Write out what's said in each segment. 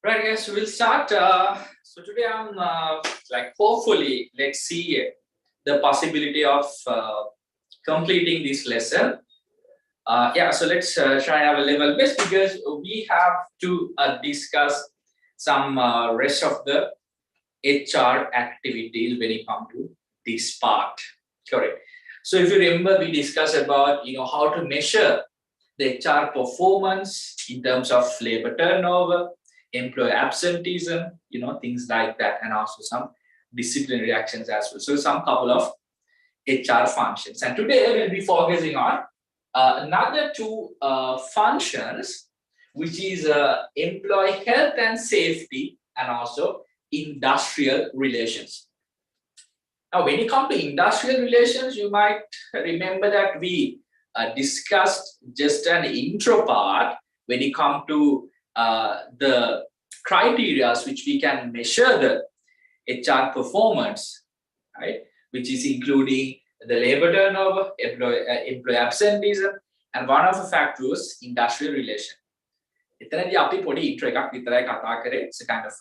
Right, guys, we'll start. So today I'm hopefully, let's see the possibility of completing this lesson. Yeah, so let's try our level best because we have to discuss some rest of the HR activities when it comes to this part. Correct. So if you remember, we discussed about how to measure the HR performance in terms of labor turnover, employee absenteeism, things like that, and also some disciplinary actions as well. So some couple of HR functions. And today we'll be focusing on another two functions, which is employee health and safety and also industrial relations. Now, when it comes to industrial relations, you might remember that we discussed just an intro part when it comes to the criteria which we can measure the HR performance, right? Which is including the labor turnover, employee absenteeism, and one of the factors, industrial relation. It's a kind of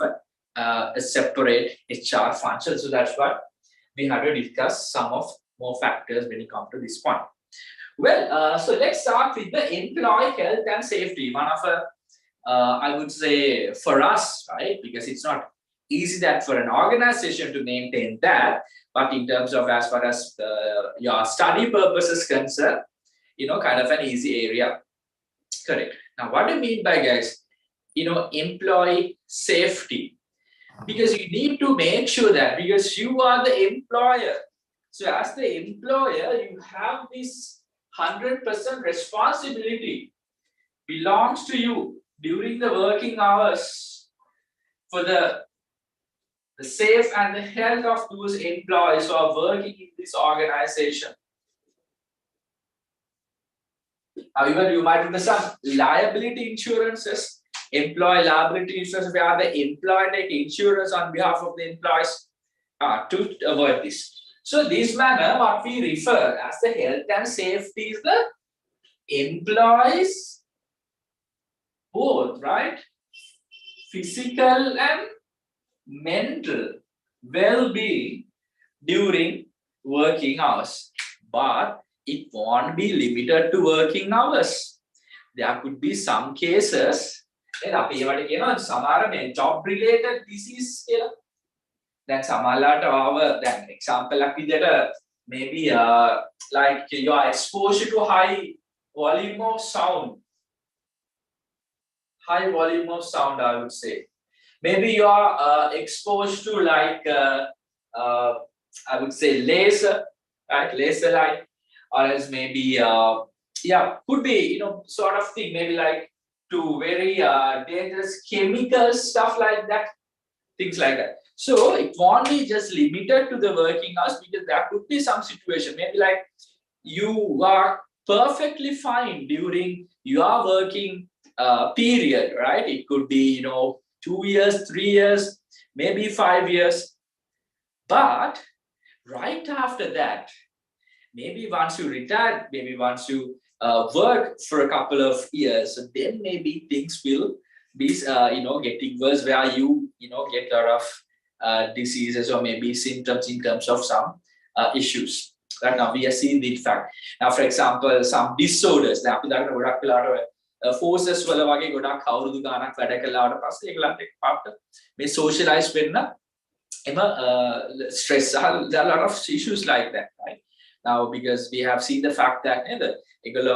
a separate HR function. So that's what we have to discuss some of more factors when it comes to this point. Well, so let's start with the employee health and safety. One of I would say for us, right? Because it's not easy that for an organization to maintain that, but in terms of as far as your study purpose is concerned, kind of an easy area. Correct. Now, what do you mean by, guys? Employee safety. Because you need to make sure that because you are the employer. So as the employer, you have this 100% responsibility belongs to you during the working hours for the safe and the health of those employees who are working in this organization. However, you might understand liability insurances, employee liability insurance, where the employer take insurance on behalf of the employees to avoid this. So this manner, what we refer as the health and safety is the employees both, right? Physical and mental well-being during working hours. But it won't be limited to working hours. There could be some cases job-related disease. Then our example maybe like you are exposed to high volume of sound. High volume of sound, I would say. Maybe you are exposed to like I would say laser, right? Laser light, or else maybe could be sort of thing. Maybe like to very dangerous chemical stuff like that, things like that. So it won't be just limited to the working hours because there could be some situation. Maybe like you are perfectly fine during your working period, right? It could be 2 years, 3 years, maybe 5 years. But right after that, maybe once you retire, maybe once you work for a couple of years, then maybe things will be getting worse, where you get a lot of diseases or maybe symptoms in terms of some issues. Right now we are seeing the fact. Now, for example, some disorders. Now, forces වල වගේ ගොඩක් අවුරුදු ගානක් වැඩ කළාට පස්සේ ඒගොල්ලන්ට එකපාරට මේ socialize වෙන්න එම stress there are a lot of issues like that, right? Now, because we have seen the fact that ඒගොල්ලෝ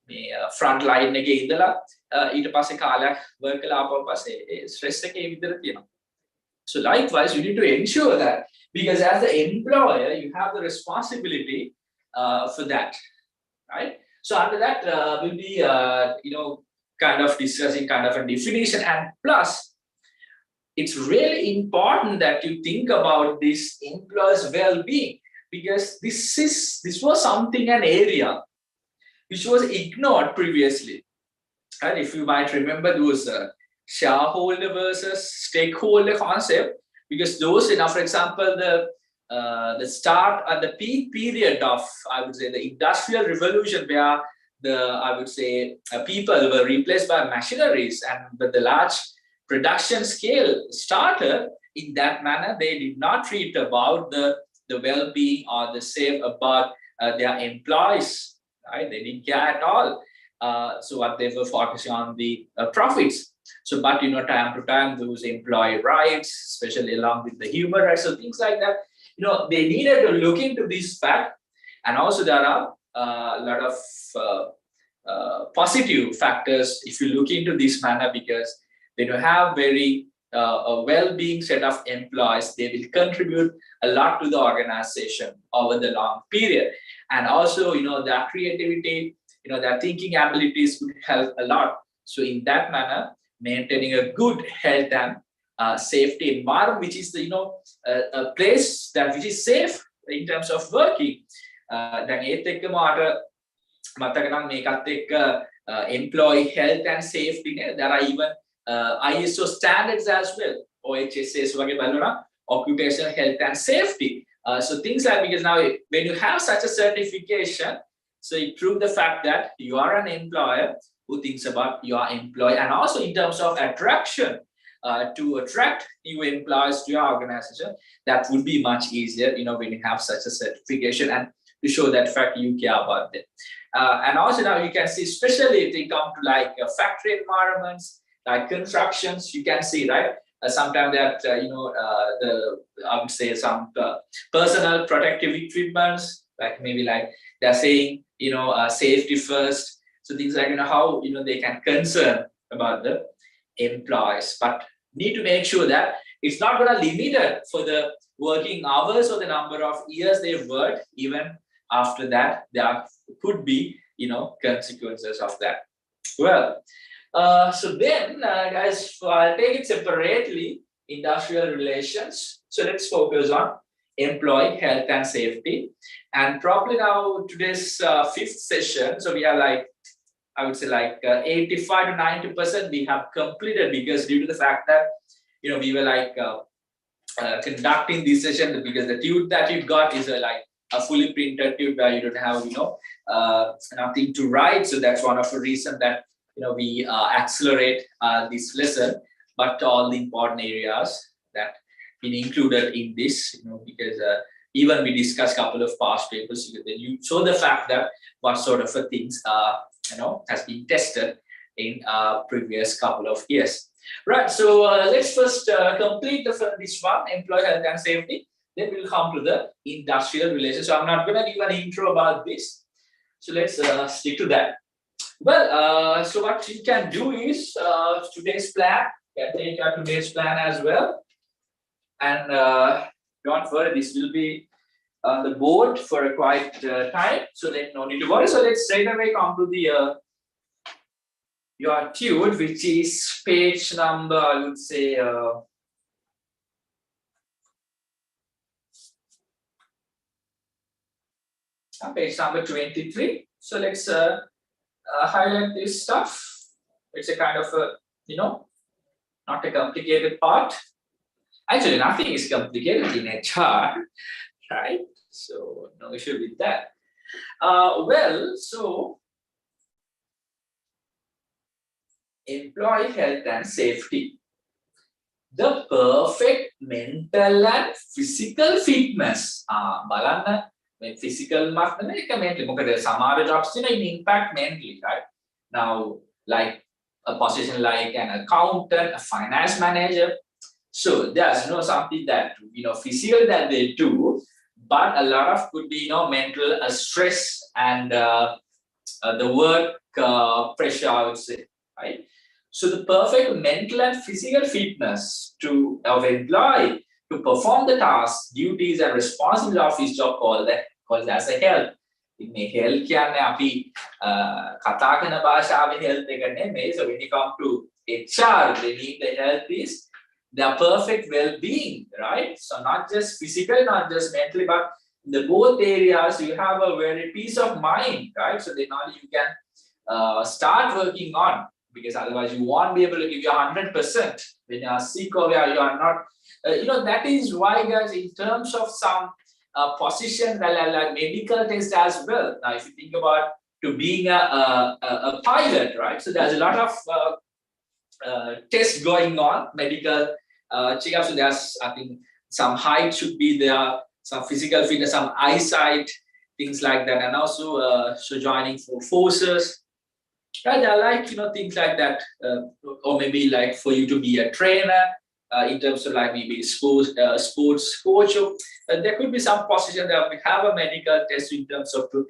මේ front line එකේ ඉඳලා ඊට පස්සේ කාලයක් work කළා ආපහු පස්සේ stress එකේ විතර තියෙනවා. So likewise, you need to ensure that because as the employer, you have the responsibility for that, right? So under that, we'll be, kind of discussing kind of a definition, and plus, it's really important that you think about this employee's well-being because this was something, an area which was ignored previously. And if you might remember those shareholder versus stakeholder concept, because those, for example, the start and the peak period of, I would say, the industrial revolution, where I would say people were replaced by machineries, and the large production scale started, in that manner, they did not treat about the well-being or the save about their employees, right? They didn't care at all. So what they were focusing on the profits. So, but time to time, those employee rights, especially along with the human rights, so things like that, they needed to look into this fact. And also there are a lot of positive factors if you look into this manner, because when you have very a well-being set of employees, they will contribute a lot to the organization over the long period. And also, their creativity, their thinking abilities would help a lot. So in that manner, maintaining a good health and safety environment, which is the a place that which is safe in terms of working. දැන් ඒත් එක්කම මතක නම් මේකත් එක්ක employee health and safety නේ, there are even ISO standards as well, OHSAs වගේ බලනවා occupational health and safety. So things like, because now when you have such a certification, so it proves the fact that you are an employer who thinks about your employee, and also in terms of attraction, to attract new employees to your organization, that would be much easier, when you have such a certification, and to show that fact you care about them. And also now you can see, especially if they come to like factory environments, like constructions, you can see, right? Sometimes that, I would say some personal protective equipments, like maybe like they're saying, safety first. So things like, how, they can concern about the employees, but need to make sure that it's not going to limit it for the working hours or the number of years they've worked. Even after that, there could be, consequences of that. Well, so then, guys, I'll take it separately, industrial relations. So let's focus on employee health and safety. And probably now today's fifth session, so we have like, I would say like 85 to 90% we have completed, because due to the fact that, we were like conducting this session, because the tube that you got is like a fully printed tube where you don't have, nothing to write. So that's one of the reasons that, we accelerate this lesson, but all the important areas that been included in this, because even we discussed a couple of past papers, then you show the fact that what sort of things has been tested in previous couple of years. Right, so let's first complete this one, employee health and safety. Then we'll come to the industrial relations. So I'm not going to give an intro about this. So let's stick to that. Well, so what you can do is today's plan. You can take out today's plan as well. And don't worry, this will be on the board for a quite time. So no need to worry. So let's straight away come to the your tune, which is page number, I would say, page number 23. So let's highlight this stuff. It's a kind of a, not a complicated part. Actually, nothing is complicated in HR, right? So no issue with that. Well, so employee health and safety. The perfect mental and physical fitness. බලන්න physical mental. මොකද සමහර jobs impact mentally, right? Now, like a position like an accountant, a finance manager. So there's something that physical that they do, but a lot of could be mental stress and the work pressure, I would say, right? So the perfect mental and physical fitness of employee to perform the tasks, duties, and responsibilities of his job called as a health. මේ health කියන්නේ අපි කතා කරන භාෂාවේ health එක නෙමෙයි. So when you come to HR, they need the health is their perfect well-being, right? So not just physical, not just mentally, but in the both areas you have a very peace of mind, right? So then only you can start working on, because otherwise you won't be able to give you 100% when you are sick or where you are not. That is why, guys, in terms of some position like medical test as well. Now, if you think about to being a pilot, right? So there's a lot of tests going on, medical checkups. So there's, I think, some height should be there, some physical fitness, some eyesight, things like that, and also so joining for forces. Right, I like things like that, or maybe like for you to be a trainer in terms of like maybe sports coach. Or, there could be some position that we have a medical test in terms of to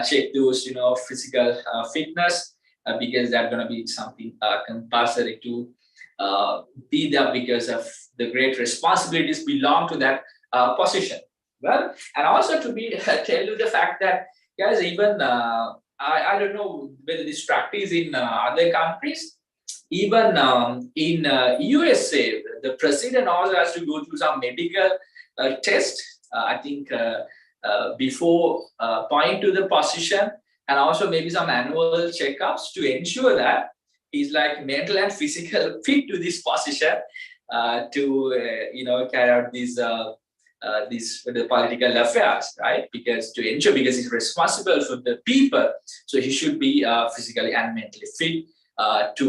check those physical fitness, because that's going to be something compulsory to be there because of the great responsibilities belong to that position. Well, and also to be tell you the fact that guys, even I don't know whether this practice in other countries, even in USA, the president also has to go through some medical test. I think before point to the position, and also maybe some annual checkups to ensure that he's like mental and physical fit to this position to carry out these the political affairs, right? Because to ensure, because he's responsible for the people, so he should be physically and mentally fit to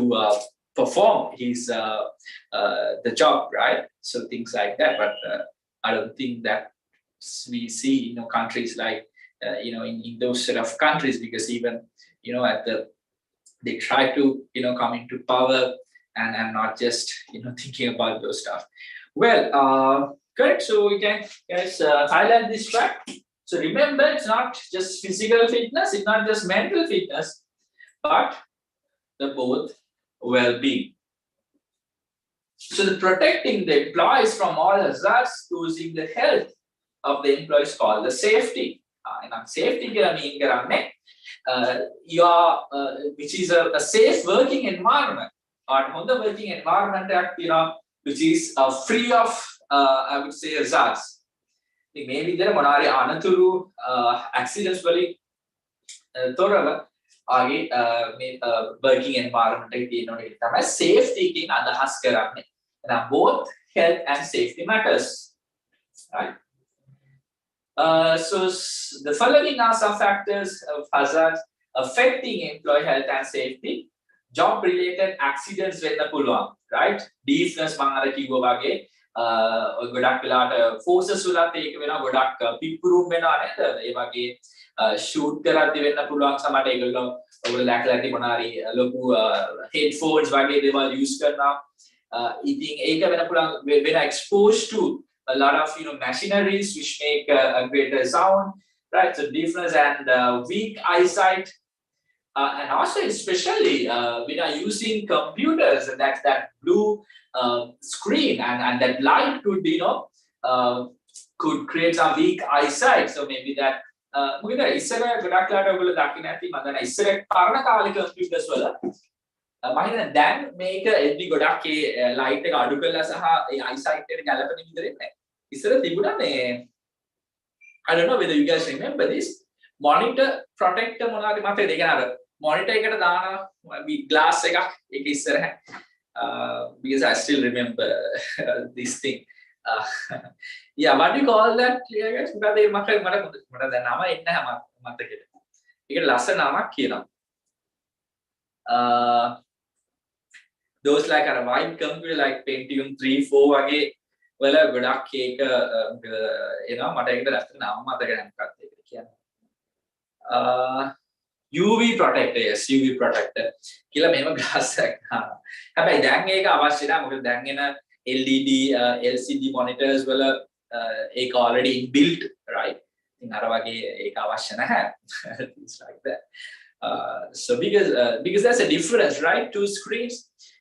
perform his the job, right? So things like that. But I don't think that we see countries like in those sort of countries, because even at they try to come into power and not just thinking about those stuff. Well, correct. So we can guys highlight this fact. So remember, it's not just physical fitness, it's not just mental fitness, but the both well-being. So the protecting the employees from all hazards using the health of the employees called the safety. And safety mean your which is a safe working environment, or Honda working environment which is free of I would say hazards. Maybe there are anaturu accidents very thorough working environment safety king adahas karanne. Now both health and safety matters, right? So the following are some factors of hazards affecting employee health and safety. Job related accidents වෙන්න පුළුවන්, right? Deafness මම අර කිව්වා වගේ ගොඩක් වෙලාට forces වලත් ඒක වෙනවා, ගොඩක් පිප්පුරුම් වෙනවා නේද? ඒ වගේ shoot කරද්දි වෙන්න පුළුවන් සමහරට ඒගොල්ලෝ ඔයගොල්ලෝ දැකලා ඇති මොනාරි ලොකු headphones වගේ දේවල් use කරනවා. ඉතින් ඒක වෙන්න පුළුවන් when exposed to a lot of machineries which make a greater sound, right? So deafness and weak eyesight. And also, especially we are using computers, and that's that blue screen, and that light could, could create some weak eyesight. So maybe that. Mungkin ඉස්සර ගොඩක් ලාට ඔයගොල්ලෝ දකින්න ඇති මම දන්නා ඉස්සර පරණ කාලේ කම්පියුටර්ස් වල මම හිතන්නේ දැන් මේක එද්දි ගොඩක් ඒ ලයිට් එක අඩු කරලා සහ ඒ eyesight එකට ගැලපෙන විදිහට නැහැ. ඉස්සර තිබුණා මේ I don't know whether you guys remember this monitor protector මොනවාද මතකද? ඒ කියන්නේ අර monitor එකට දාන glass එකක් ඒක ඉස්සරහ because I still remember this thing. Yeah, what do you call that? Yeah, guys, මොකද ඒ මට දැන් නම එන්නේ නැහැ මතකෙට. ඒකට ලස්සන නමක් කියනවා. Those like a white computer like Pentium 3 4 වගේ වල ගොඩක් ඒක මට ඒකට ලස්සන නම මතක නැහැ මොකක්ද ඒකට කියන්නේ. UV protector, yes, UV protector. කියලා මේව glass එකක් දානවා. හැබැයි දැන් ඒක අවශ්‍ය නැහැ. මොකද දැන් එන LED LCD monitors වල ඒක already inbuilt, right? ඉතින් අර වගේ ඒක අවශ්‍ය නැහැ. Things like that. So because there's a difference, right? Two screens.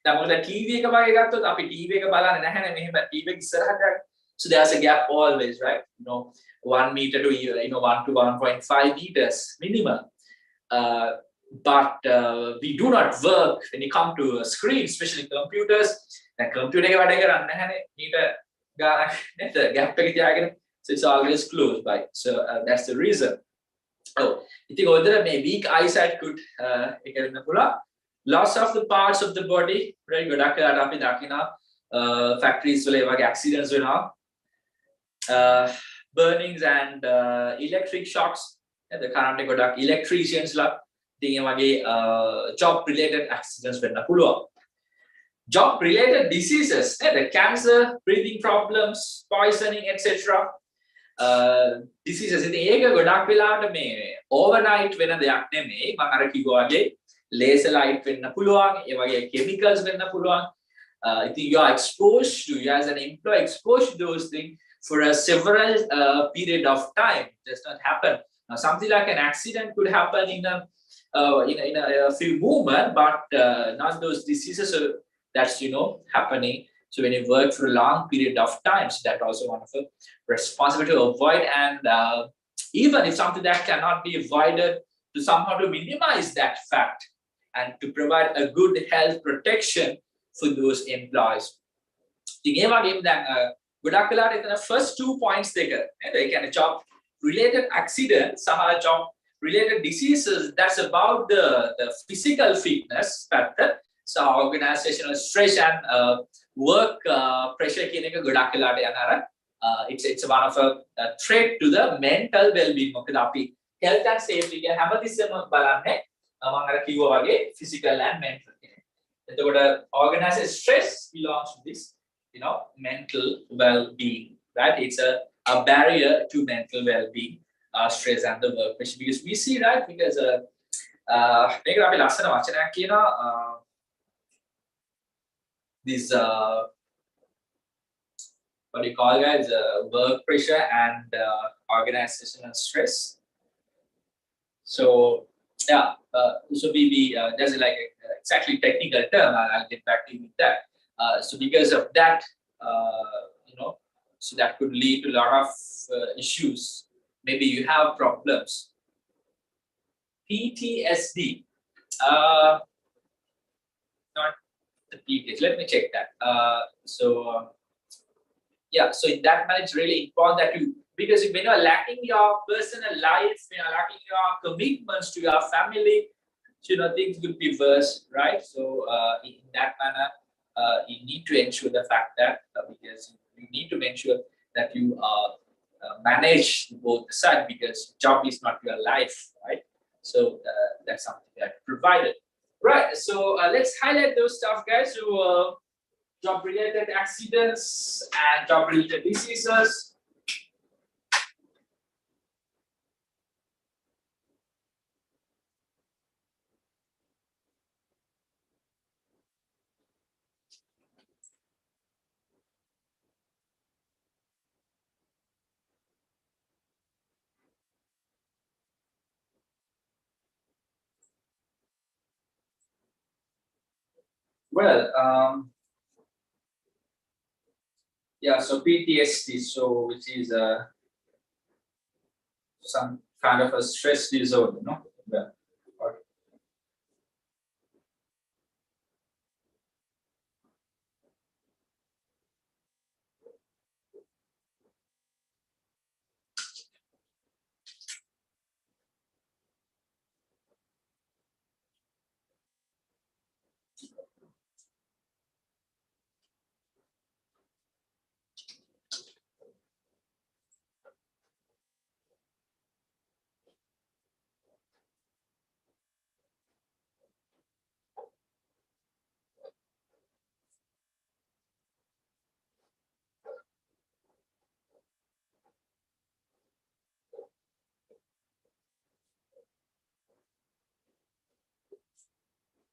දැන් මොකද TV එක වගේ ගත්තොත් අපි TV එක බලන්නේ නැහැනේ මෙහෙම TV එක ඉස්සරහට. So there's a gap always, right? 1 meter to 1 to 1.5 meters minimum. But we do not work when you come to a screen, especially computers. The computer එක වැඩ කරන්නේ නැහැනේ meter ගානක් නේද? gap එක තියාගෙන. So it's always close by. So that's the reason. Oh, ඉතින් ඔතන මේ weak eyesight could ඒක වෙන්න පුළුවන්. Loss of the parts of the body, right? ගොඩක් වෙලාවට අපි දකිනවා factories වල ඒ වගේ accidents වෙනවා. Burnings and electric shocks. The current ගොඩක් electricians ලා ඉතින් ඒ වගේ job related accidents වෙන්න පුළුවන්. job related diseases, the cancer, breathing problems, poisoning, etc. Diseases. ඉතින් ඒක ගොඩක් වෙලාවට මේ overnight වෙන දෙයක් නෙමෙයි. මම අර කිව්වා වගේ laser light වෙන්න පුළුවන්, ඒ වගේ chemicals වෙන්න පුළුවන්. I think you are exposed to, you as an employee exposed to those things for a several period of time. It does not happen. Now, something like an accident could happen in a few moments, but not those diseases that's happening. So when you work for a long period of time, so that's also one of the responsibility to avoid. And even if something that cannot be avoided, to somehow to minimize that fact and to provide a good health protection for those employees. ඉතින් ඒ වගේම දැන් ගොඩක් වෙලාවට එතන first 2 points දෙක නේද? ඒ කියන්නේ job related accidents සහ job related diseases, that's about the physical fitness factor. So organizational stress and work pressure කියන එක ගොඩක් වෙලාවට යන අර it's one of a threat to the mental well-being. මොකද අපි health and safety කියන හැමතිස්සෙම බලන්නේ මම අර කිව්වා වගේ physical and mental. එතකොට organizational stress belongs to this mental well-being, right? It's a barrier to mental well-being, stress and the work pressure, because we see, right, because මේක අපි ලස්සන වචනයක් කියනවා this what do you call, guys, work pressure and organizational stress. So yeah, so we there's like exactly technical term. I'll get back to you with that. So because of that, so that could lead to a lot of issues. Maybe you have problems. PTSD, not the PTSD. Let me check that. Yeah, so in that manner, it's really important that you, because when you are lacking your personal life, when you are lacking your commitments to your family, things will be worse, right? So in that manner, you need to ensure the fact that because you need to make sure that you manage both sides, because job is not your life, right? So that's something that provided, right? So let's highlight those stuff, guys. So job-related accidents and job-related diseases. Well, yeah, so PTSD, so which is some kind of a stress disorder, no? Yeah.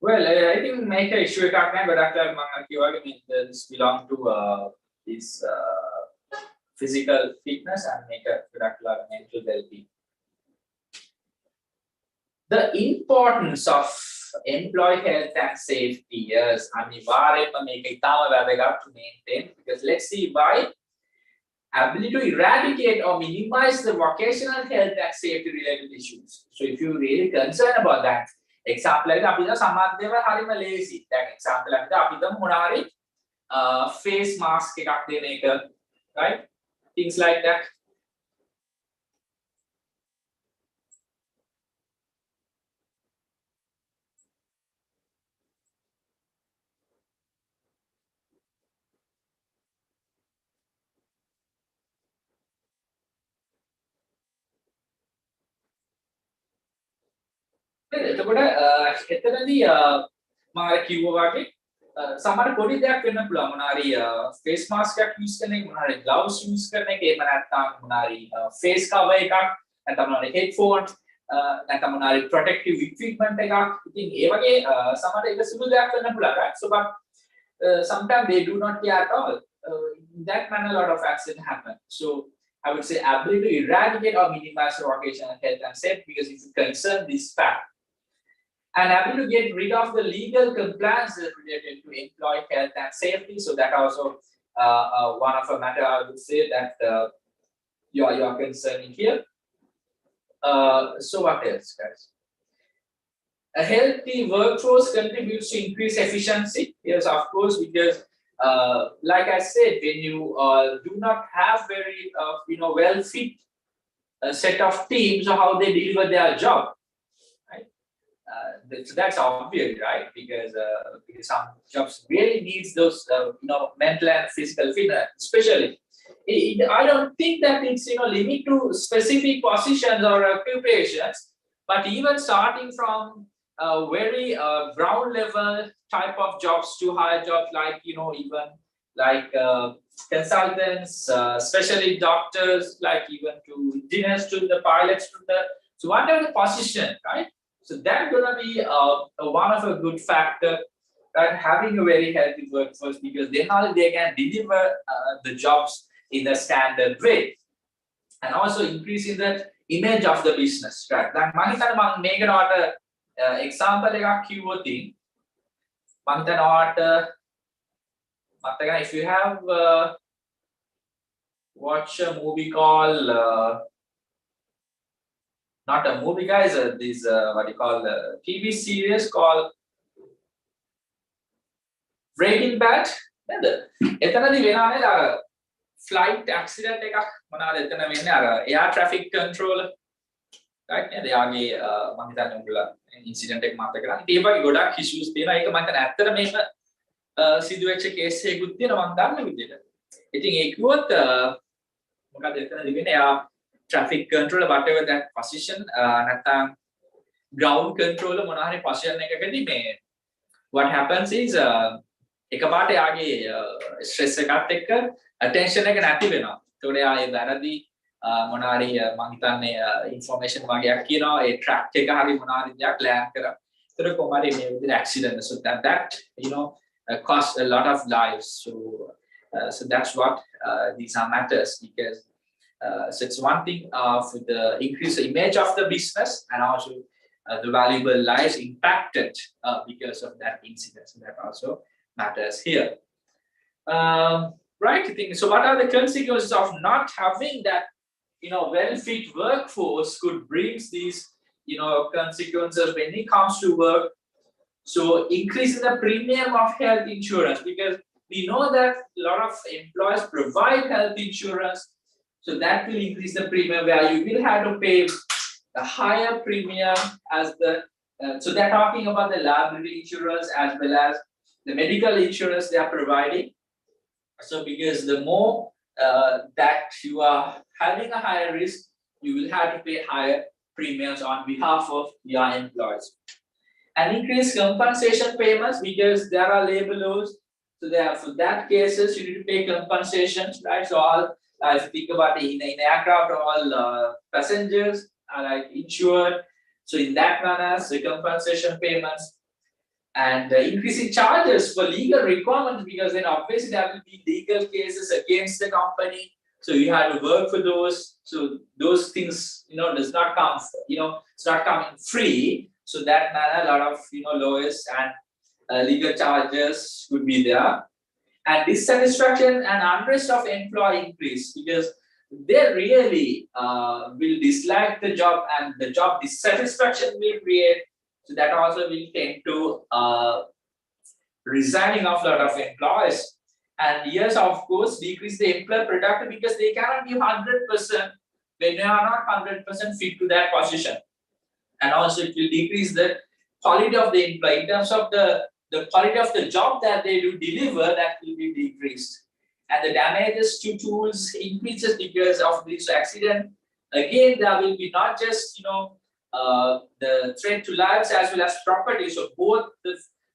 Well, I think make a issue එකක් නෑ ගොඩක් අය මම කියවා වගේ this belong to this physical fitness and make a ගොඩක් mental well-being. The importance of employee health and safety, yes, අනිවාර්යයෙන්ම මේක ඉතාම වැදගත් to maintain, because let's see why ability to eradicate or minimize the vocational health and safety related issues. So if you really concerned about that, example එක අපි දැන් සම්බන්ධව හරිම lazy. දැන් example එකකට අපි දැන් මොනාරි face mask එකක් දෙන එක, right? Things like that. එතකොට එතනදී මම කිව්වා වගේ සමහර පොඩි දෙයක් වෙන්න පුළුවන් මොනාරි face mask එකක් use කරන එක මොනාරි gloves use කරන එක එහෙම නැත්නම් මොනාරි face cover එකක් නැත්නම් මොනාරි headphone නැත්නම් මොනාරි protective equipment එකක් ඉතින් ඒ වගේ සමහර ඒක සුළු දෙයක් වෙන්න පුළුවන් right so but sometimes they do not care at all in that manner a lot of accidents happen so I would say ability to eradicate or minimize the occasional health and safety because if you concern this fact and able to get rid of the legal compliances related to employee health and safety. So that also one of a matter I would say that you are concerning here. So what else, guys? A healthy workforce contributes to increased efficiency. Yes, of course, because like I said, when you do not have very well fit set of teams or how they deliver their job. That's obvious, right? Because some jobs really needs those mental and physical fitness, especially. I don't think that it's limit to specific positions or occupations, but even starting from very ground level type of jobs to higher jobs like even like consultants, especially doctors, like even to engineers, to the pilots, to the so whatever the position, right? So that's going to be one of a good factor that having a very healthy workforce because they can deliver the jobs in a standard way and also increasing the image of the business. Right? Like make an example like if you have watched a movie called not a movie, guys. This what you call TV series called Breaking Bad. එතනදී වෙනානේ අර flight accident එකක් මොනවාද එතන වෙන්නේ අර air traffic controller right නේද යාගේ මම හිතන්නේ උගලා incident එක මතක කරා. ඉතින් ඒ වගේ ගොඩක් issues තියෙනවා. ඒක මම හිතන්නේ ඇත්තට මේක සිදුවෙච්ච case එකකුත් තියෙනවා මම දන්න විදිහට. ඉතින් ඒ කිව්වොත් මොකද එතනදී වෙන්නේ එයා traffic controller whatever that position නැත්නම් ground controller මොනවා හරි position එකකදී මේ what happens is එකපාරට යාගේ stress එකත් එක්ක attention එක නැති වෙනවා. ඒතකොට යා ඒ වැරදි මොනවා හරි මම හිතන්නේ information වගේක් කියනවා ඒ track එක හරි මොනවා හරි දෙයක් land කරා. ඒතකොට කොහමද මේ විදිහට accident so that cost a lot of lives so that's what these are matters because so it's one thing for the increase the image of the business and also the valuable lives impacted because of that incident. So that also matters here. Right? So what are the consequences of not having that well-fit workforce could bring these consequences when it comes to work. So increasing the premium of health insurance because we know that a lot of employers provide health insurance. So that will increase the premium where you will have to pay a higher premium as the so they're talking about the liability insurance as well as the medical insurance they are providing. So because the more that you are having a higher risk, you will have to pay higher premiums on behalf of your employees. And increase compensation payments because there are labor laws. So there for that cases you need to pay compensations, right? So all if you think about it, in aircraft, all passengers are like insured. So in that manner, the compensation payments and increasing charges for legal requirements because then obviously there will be legal cases against the company. So you have to work for those. So those things, does not come, it's not coming free. So that manner, a lot of lawyers and legal charges would be there. And dissatisfaction and unrest of employee increase because they really will dislike the job and the job dissatisfaction will create. So that also will tend to resigning of a lot of employees. And yes, of course, decrease the employee productivity because they cannot give 100% when they are not 100% fit to that position. And also it will decrease the quality of the employee in terms of the quality of the job that they do deliver that will be decreased. And the damages to tools increases because of this accident. Again, there will be not just the threat to lives as well as property. So both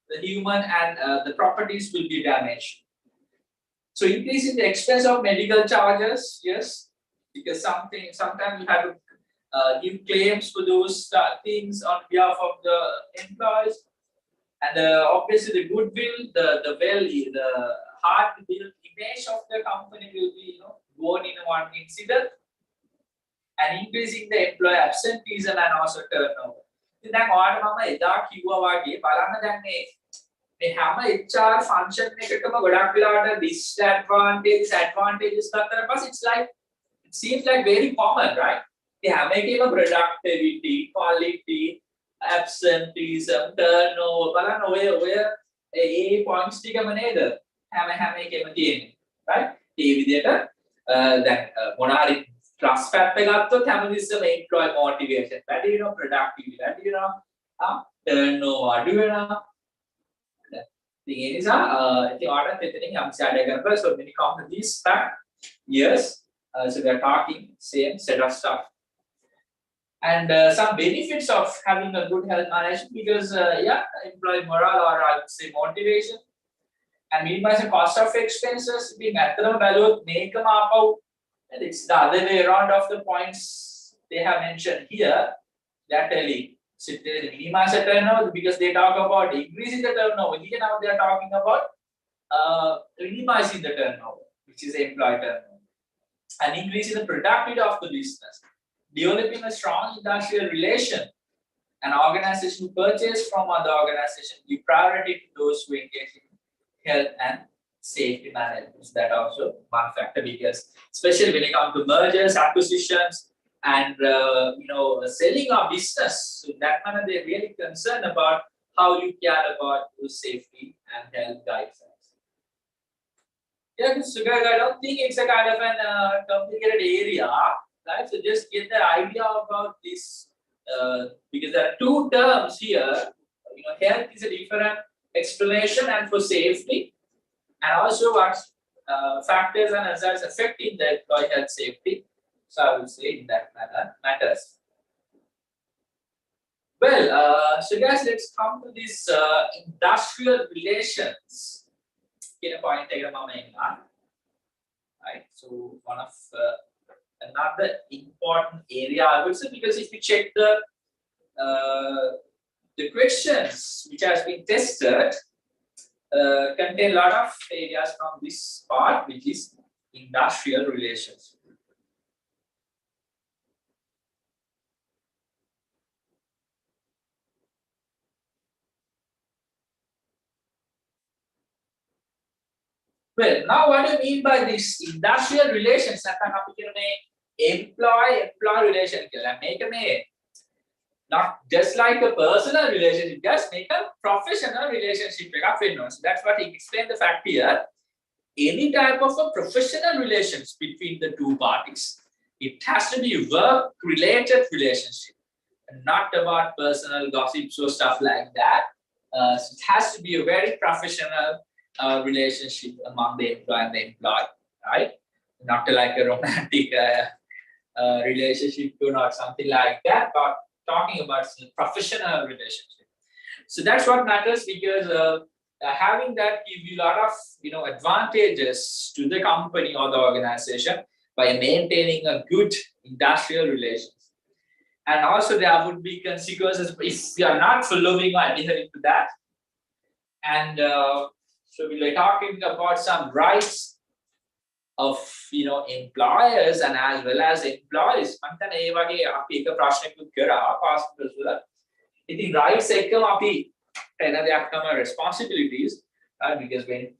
the human and the properties will be damaged. So increasing the expense of medical charges, yes, because sometimes you have to give claims for those things on behalf of the employees, and obviously the goodwill, the hard-built image of the company will be, gone in one incident, and increasing the employee absenteeism and also turnover. ඉතින් දැන් ඔයාලට මම එදා කිව්වා වගේ බලන්න දැන් මේ හැම HR function එකකම ගොඩක් වෙලාවට disadvantages advantages ගත්තට පස්සේ it's like it seems like very common, right? ඒ හැම එකේම productivity, quality, absenteeism, turnover බලන්න ඔය ඒ points ටිකම නේද හැම එකේම තියෙන්නේ, right? ඒ විදිහට දැන් මොනාරි plus factor ගත්තොත් හැමතිස්සෙම employee motivation වැඩි වෙනවා, productivity වැඩි වෙනවා, turnover අඩු වෙනවා. ඉතින් ඒ නිසා ඉතින් ඔයාලට එතනින් යම්සි අඩ කරලා so when it comes to these fact, yes, so we are talking same set of stuff. And some benefits of having a good health management because employee morale or I would say motivation and minimize the cost of expenses being ඇත්තටම බැලුවොත් මේකම ආපහු and it's the other way around of the points they have mentioned here. They are telling minimize the turnover because they talk about increasing the turnover. Here now they are talking about minimizing the turnover, which is employee turnover, and increasing the productivity of the business. Developing a strong industrial relation. An organization who purchase from other organization give priority to those who engage in health and safety management. That also one factor because especially when it comes to mergers, acquisitions, and selling our business, so that manner they're really concerned about how you care about your safety and health guidelines. Yeah, so I don't think it's a kind of an complicated area, right? So just get the idea about this because there are two terms here. Health is a different explanation, and for safety. And also what factors and results affecting the employee health safety. So I would say in that manner matters. Well, so guys, let's come to this industrial relations. Get a point right? So one of another important area I would say because if you check the questions which has been tested. Contain a lot of areas from this part, which is industrial relations. Well, now what do you mean by this industrial relations? Employee relation. Make not just like a personal relationship, just make a professional relationship. So that's what he explained the fact here. Any type of a professional relations between the two parties. It has to be work-related relationship, not about personal gossips or stuff like that. So it has to be a very professional relationship among the employee and the employee, right? Not like a romantic relationship or not something like that, but talking about professional relationship. So that's what matters because having that gives you a lot of advantages to the company or the organization by maintaining a good industrial relations. And also there would be consequences if you are not following or adhering to that. And so we're talking about some rights of employers and as well as employees. මන්තන ඒ වගේ අපි එක ප්‍රශ්නයකුත් කරා passport වල. ඉතින් rights එකම අපි එන දෙයක් තමයි responsibilities, because when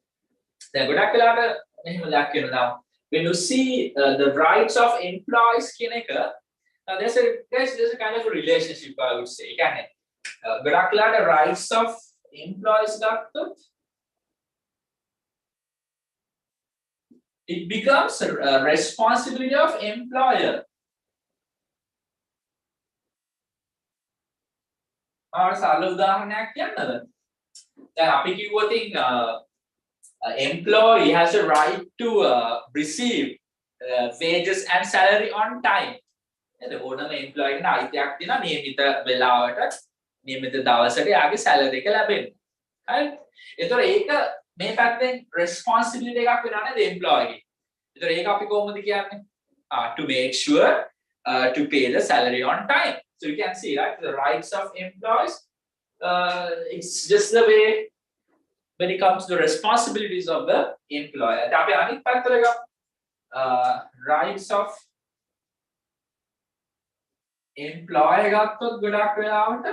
දැන් ගොඩක් වෙලාවට මෙහෙම දෙයක් වෙනවා. Now when you see the rights of employees කියන එක, there's a kind of a relationship I would say. ඒ කියන්නේ ගොඩක් වෙලාවට rights of employees ගත්තොත් it becomes a responsibility of employer. සරල උදාහරණයක් කියන්නද? දැන් අපි කිව්වොත් employee has a right to receive wages and salary on time. නේද? ඕනම employee කෙනා අයිතියක් තියෙනවා නියමිත වෙලාවට නියමිත දවසට යාගේ salary එක ලැබෙන්න. right එතකොට ඒක මේ පැත්තෙන් responsibility එකක් වෙනවා නේද employee ගේ එතකොට ඒක අපි කොහොමද කියන්නේ to make sure to pay the salary on time so you can see right the rights of employees it's just the way when it comes to the responsibilities of the employer අපි අනිත් පැත්තට rights of employer ගත්තොත් ගොඩක් වෙලාවට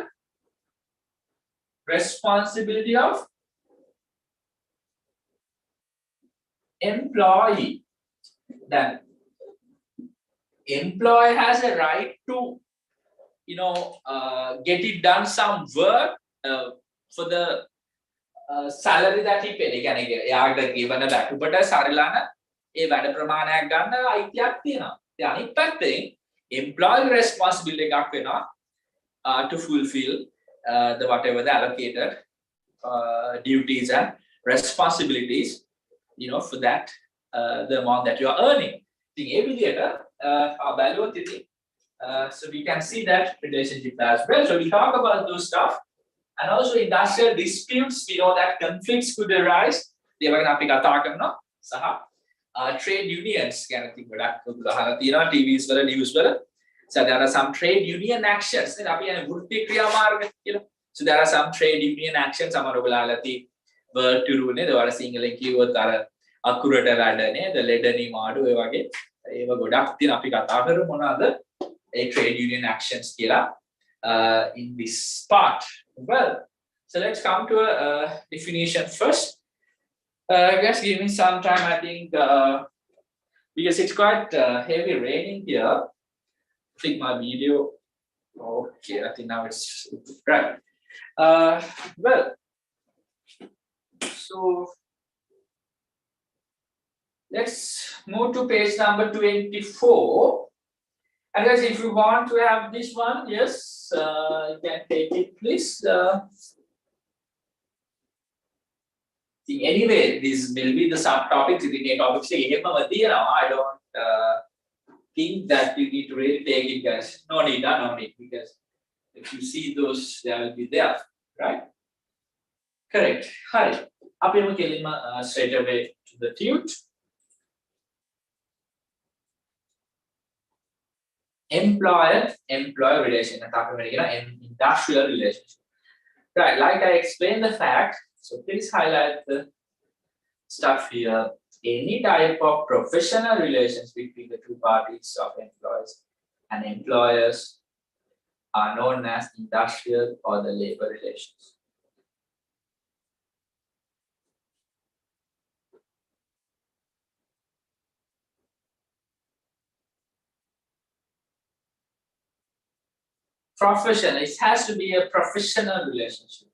responsibility of employee then employee has a right to get it done some work for the salary that he paid again එයාට given බැටුපට සරිලන ඒ වැඩ ප්‍රමාණයක් ගන්න අයිතියක් තියෙනවා. ඒ අනිත් පැත්තෙන් employee responsibility එකක් වෙනවා to fulfill the whatever the allocated duties and responsibilities for that the amount that you are earning. ඉතින් ඒ විදිහට බැලුවොත් ඉතින් so we can see that relationship as well. So we talk about those stuff and also industrial disputes. We know that conflicts could arise. ඒවා ගැන අපි කතා කරනවා සහ trade unions ගැන ඉතින් ගොඩක් උදාහරණ තියෙනවා TVs වල news වල. So there are some trade union actions. නේද අපි කියන්නේ වෘත්ති ක්‍රියාමාර්ග කියලා. So there are some trade union actions. සමහර ඔයගොල්ලෝ තියෙ word to do නේද? ඔයාලා සිංහලෙන් කිව්වොත් අර අකුරට වැඩ නේද? ලෙඩනි මාඩු ඒ වගේ ඒව ගොඩක් තියෙන අපි කතා කරමු මොනවාද? ඒ trade union actions කියලා in this part. Well, so let's come to a definition first. Guys, give me some time. I think because it's quite heavy raining here. I think my video. Okay, I think now it's right. Well, so let's move to page number 24. And guys, if you want to have this one, yes, you can take it, please. Anyway, this will be the subtopics in the topics. I don't think that you need to really take it, guys. No need, because if you see those, they will be there, right? Correct. Hi. Straight away to the tute. Employer relation, industrial relationship. Right, like I explained the fact, so please highlight the stuff here. Any type of professional relations between the two parties of employees and employers are known as industrial or the labor relations. Professional, it has to be a professional relationship.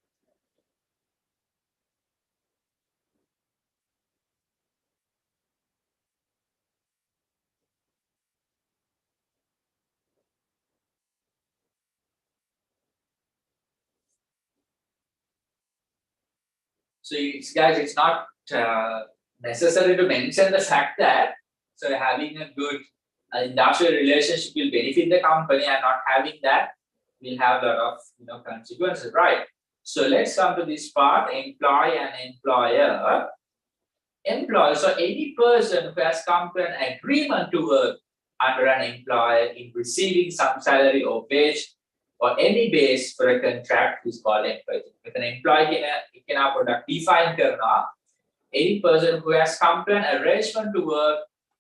So guys, it's not necessary to mention the fact that so having a good industrial relationship will benefit the company, and not having that will have a lot of consequences, right? So let's come to this part: employee and employer. Employer, so any person who has come to an agreement to work under an employer in receiving some salary or wage or any base for a contract is called employee. With an employee in our product define karna, any person who has come to an arrangement to work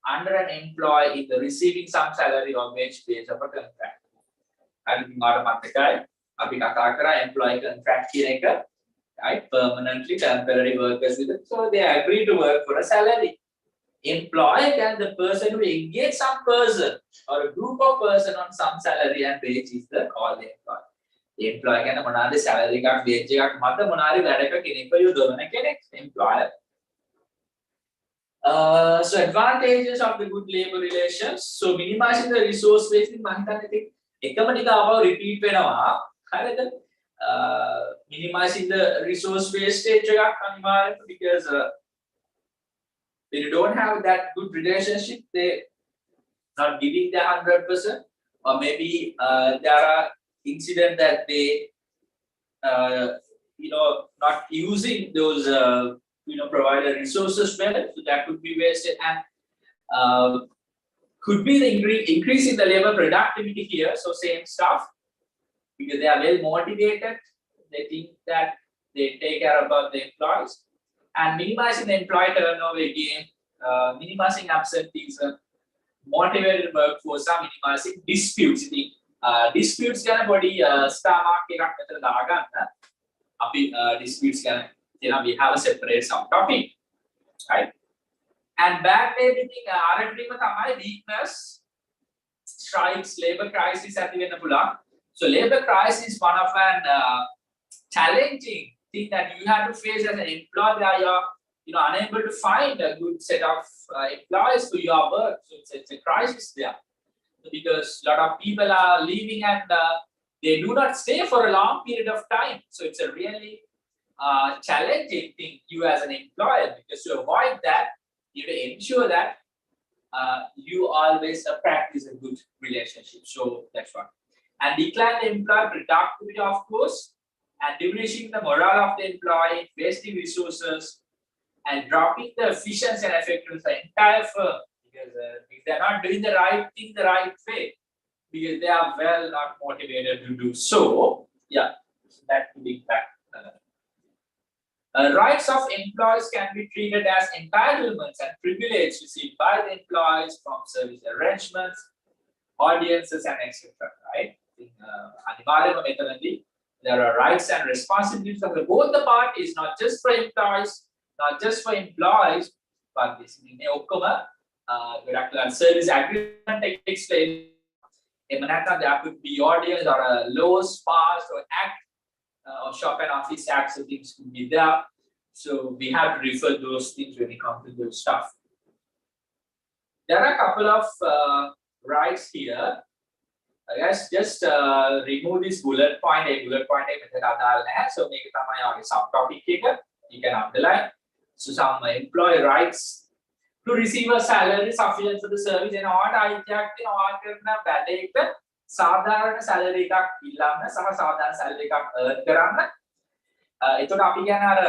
under an employee in the receiving some salary or wage base of a contract. And අපි කතා කරා employee contract කියන එක right permanently temporary workers with it, so they agree to work for a salary. Employer can the person who engage some person or a group of person on some salary and wage is the called employer. The employer can මොනාද salary එකක් wage එකක් මත මොනාරි වැඩක කෙනෙක්ව යොදවන කෙනෙක් employer. So advantages of the good labor relations. So minimizing the resource waste. මම හිතන්නේ ඉතින් එකම ටික ආපහු repeat වෙනවා. හරිද? Minimizing the resource wastage එකක් අනිවාර්යයෙන්ම because when you don't have that good relationship, they not giving the 100%, or maybe there are incidents that they not using those provider resources well, so that could be wasted. And could be the increase in the labor productivity here. So same stuff, because they are well motivated, they think that they take care about the employees, and minimizing the employee turnover again, minimizing absenteeism, motivated workforce, are minimizing disputes. Disputes ගැන පොඩි star mark එකක් මෙතන දාගන්න. අපි disputes ගැන we have a separate subtopic, right? And bad everything R&D තමයි weakness, strikes, labor crisis ඇති වෙන්න පුළුවන්. So labor crisis is one of an challenging thing that you have to face as an employer, where you are unable to find a good set of employees for your work. So it's a crisis there, because a lot of people are leaving and they do not stay for a long period of time. So it's a really challenging thing you as an employer, because to avoid that, you have to ensure that you always practice a good relationship. So that's one. And decline the employee productivity, of course, and diminishing the morale of the employee, wasting resources, and dropping the efficiency and effectiveness of the entire firm, because if they're not doing the right thing the right way, because they are well not motivated to do so. Yeah, so that could impact. Rights of employees can be treated as entitlements and privileges received by the employees from service arrangements, audiences, and etc. Right? There are rights and responsibilities of both the parties, not just for employees, but this service agreement explain. There could be audience or a laws passed or act or shop and office acts, so things could be there. So we have to refer those things when it comes to those stuff. There are a couple of rights here. Guys, just remove this bullet point. A bullet point so make it a subtopic here. You can underline. So some employee rights to receive a salary sufficient for the service and all සාධාරණ salary එකක් ඉල්ලන්න සහ සාධාරණ salary එකක් earn කරන්න. එතකොට අපි කියන්නේ අර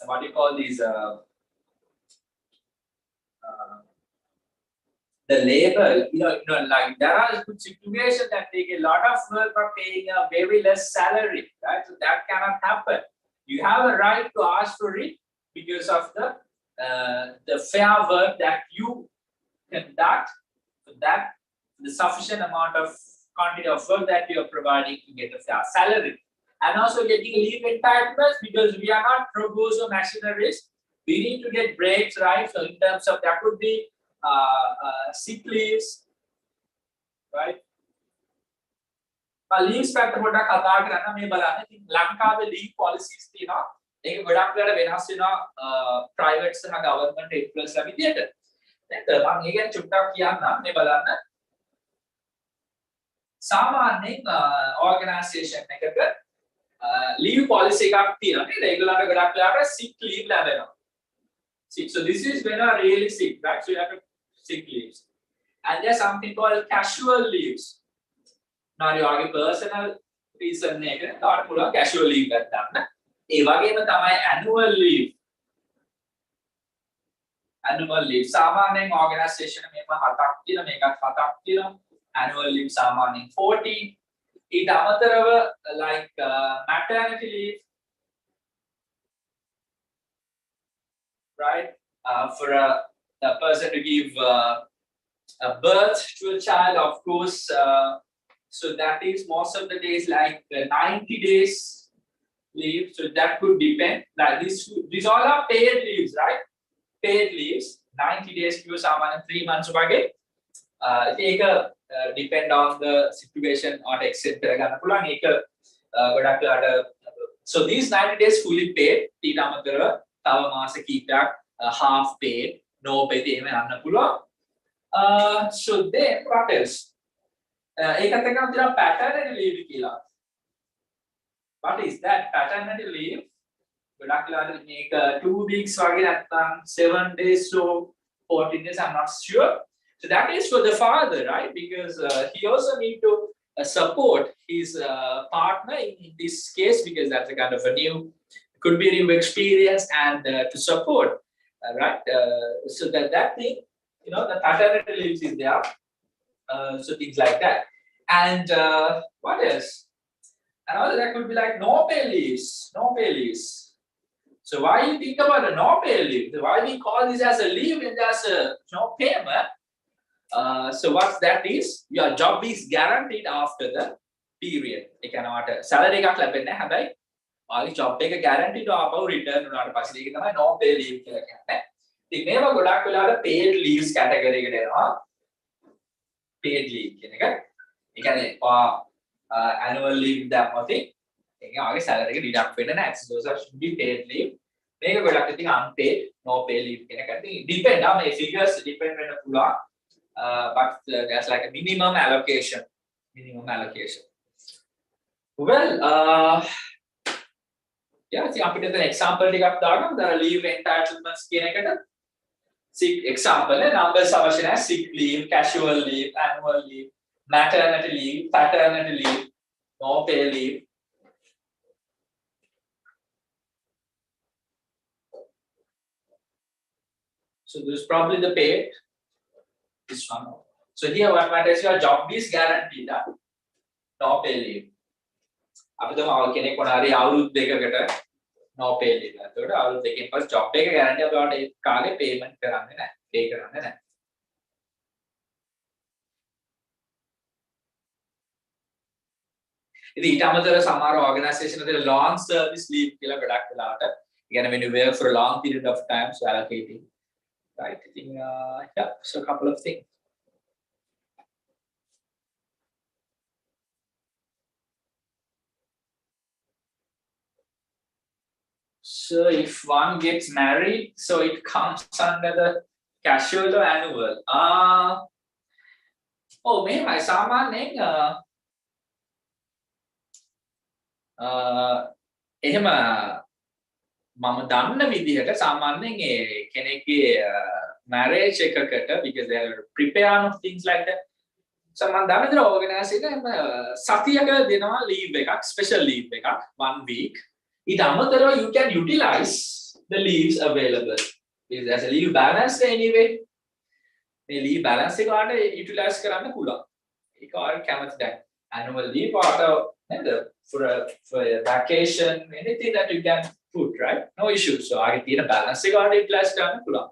what do you call these the labor, like there are good situations that take a lot of work for paying a very less salary, right? So that cannot happen. You have a right to ask for it because of the fair work that you conduct, so that the sufficient amount of quantity of work that you are providing to get a fair salary. And also getting leave entitlements, because we are not robots or machineries. We need to get breaks, right? So in terms of that could be sick leaves, right? Leaves පැත්ත පොඩ්ඩක් කතා කරන්න මේ බලන්න. ඉතින් ලංකාවේ leave policies තියෙනවා. ඒක ගොඩක් වෙලාවට වෙනස් වෙනවා private සහ government employees ලා විදියට. දැන් මම ඒක ගැන චුට්ටක් කියන්නම් මේ බලන්න. සාමාන්‍යයෙන් organisation එකක leave policy එකක් තියෙනවා නේද? ඒගොල්ලන්ට ගොඩක් වෙලාවට sick leave ලැබෙනවා. Sick. So this is when you are really sick, right? So you have to sick leaves. And there's something called casual leaves. Now you have a personal reason එකකට තාට පුළුවන් casual leave එකක් ගන්න. ඒ වගේම තමයි annual leave. Annual leave. සාමාන්‍යයෙන් organisation මේක 7ක් තියෙනවා, මේකත් 7ක් තියෙනවා. Annual leave සාමාන්‍යයෙන් 40. ඊට අමතරව like maternity leave, right? For a person to give a birth to a child, of course. So that is most of the days like 90 days leave. So that could depend. Like these all are paid leaves, right? Paid leaves. 90 days to someone 3 months away. Take a depend on the situation or etc. So these 90 days fully paid. ඊට අමතරව තව මාස කීපයක් half paid, no paid එහෙම යන්න පුළුවන්. So then what else? ඒකත් එක්කම තියෙනවා paternity leave කියලා. What is that paternity leave? ගොඩක් වෙලාවට මේක 2 weeks වගේ නැත්නම් 7 days so 14 days, I'm not sure. So that is for the father, right? Because he also need to support his partner in this case, because that's a kind of a new, could be new experience, and to support, right? So that thing, the paternity leaves is there, so things like that. And what else? Another that could be like no pay leaves, no pay leaves. So why you think about a no pay leave? Why we call this as a leave and as a no payment? So what that is, your job is guaranteed after the period. ඒ කියන්නේ වට salary එකක් ලැබෙන්නේ නැහැ. හැබැයි ඔයාගේ job එක guaranteed ආපහු return වුණාට පස්සේ ඒක තමයි no pay leave කියලා කියන්නේ. ඉතින් මේවා ගොඩක් වෙලාවට paid leaves category එකට එනවා. paid leave කියන එක. ඒ කියන්නේ annual leave දැම්මොත් ඒක ඔයාගේ salary එක deduct වෙන්නේ නැහැ. So those should be paid leave. මේක ගොඩක් ඉතින් unpaid no pay leave කියන එක. ඉතින් depend මේ figures depend වෙන්න පුළුවන්. But there's like a minimum allocation. Well, yeah, see, after the example, the leave entitlements. See, example, numbers are sick leave, casual leave, annual leave, maternity leave, paternity leave, no pay leave. So this is probably the paid. This one. So here what matters, your job is guaranteed, no pay leave. After the කෙනෙක් කොනාරි අවුරුදු දෙකකට no pay leave. එතකොට අවුරුදු දෙකෙන් පස්සේ job එක guarantee අපිට ඒ කාලේ payment කරන්නේ නැහැ. pay කරන්නේ නැහැ. ඉතින් ඊට අමතරව සමහර organisation වල long service leave කියලා ගොඩක් වෙලාවට, ඒ කියන්නේ when you work for a long period of time, so allocating. Right, I think, yeah, so a couple of things. So if one gets married, so it comes under the casual or annual. Oh, maybe සාමාන්‍යයෙන් එහෙම මම දන්න විදිහට සාමාන්‍යයෙන් ඒ කෙනෙක්ගේ marriage එකකට, because they are preparing of things like that. So මම දන්න විදිහට organisation සතියක දෙනවා leave එකක්, special leave එකක් 1 week. ඊට අමතරව you can utilize the leaves available. Because there's a leave balance anyway. මේ leave balance එක ඔයාලට utilize කරන්න පුළුවන්. ඒක ඔයාලට කැමති දැන් annual leave for a vacation, anything that you can put, right? No issue. So I get a balance utilize කරන්න පුළුවන්.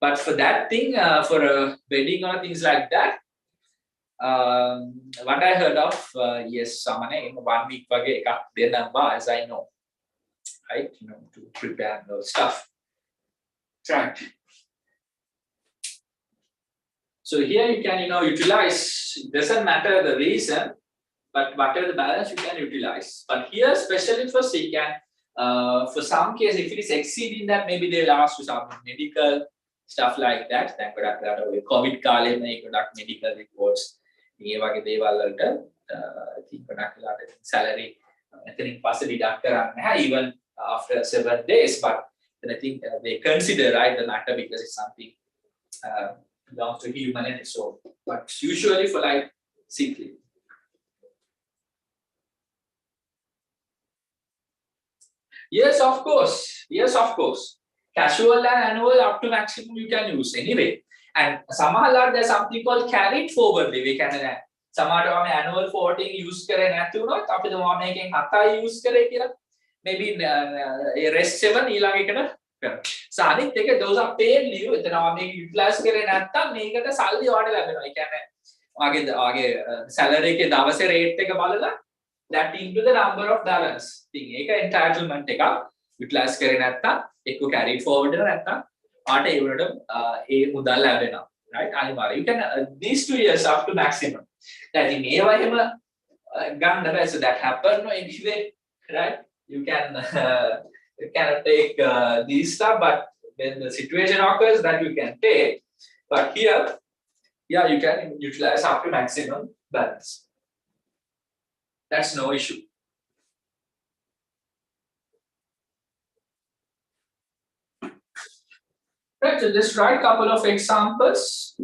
But for that thing, for a wedding or things like that, what I heard of, yes, someone in 1 week වගේ එකක් දෙන්නවා, as I know, right? To prepare those stuff. Right. So here you can, utilize. It doesn't matter the reason, but whatever the balance you can utilize. But here, especially for sick, and for some case, if it is exceeding that, maybe they'll ask you some medical stuff like that. Then COVID කාලේ මේ ගොඩක් medical reports. මේ වගේ දේවල් වලට ඉතින් ගොඩක් වෙලාට salary එතනින් පස්සේ deduct කරන්නේ නැහැ, even after 7 days. But then I think they consider, right, the matter, because it's something belongs to humanity. So, but usually for like sick leave. Yes, of course. Casual and annual up to maximum you can use anyway. And somehow there's something called carried forward leave. We can somehow annual forwarding use kare නැති වුණොත් අපි දවම මේකෙන් 7යි use කරේ කියලා. Maybe rest 7 ඊළඟ එකට කරමු. So අනිත් එක those are paid leave. එතන මේක utilize කරේ නැත්තම් මේකට සල්ලි ඔයාලට ලැබෙනවා. ඒ කියන්නේ ඔයාගේ salary එකේ දවසේ rate එක බලලා that into the number of balance. ඉතින් ඒක entitlement එකක් utilize කරේ නැත්තම් එක්ක carried forward එක නැත්තම් ආට ඒ වලට ඒ මුදල් ලැබෙනවා, right? අනිවාර්යයෙන් you can these 2 years up to maximum. That in ඒවා එහෙම ගන්න බෑ. So that happen anyway, right? You cannot take these stuff, but when the situation occurs that you can take. But here, yeah, you can utilize up to maximum balance. That's no issue. Right, so just write a couple of examples.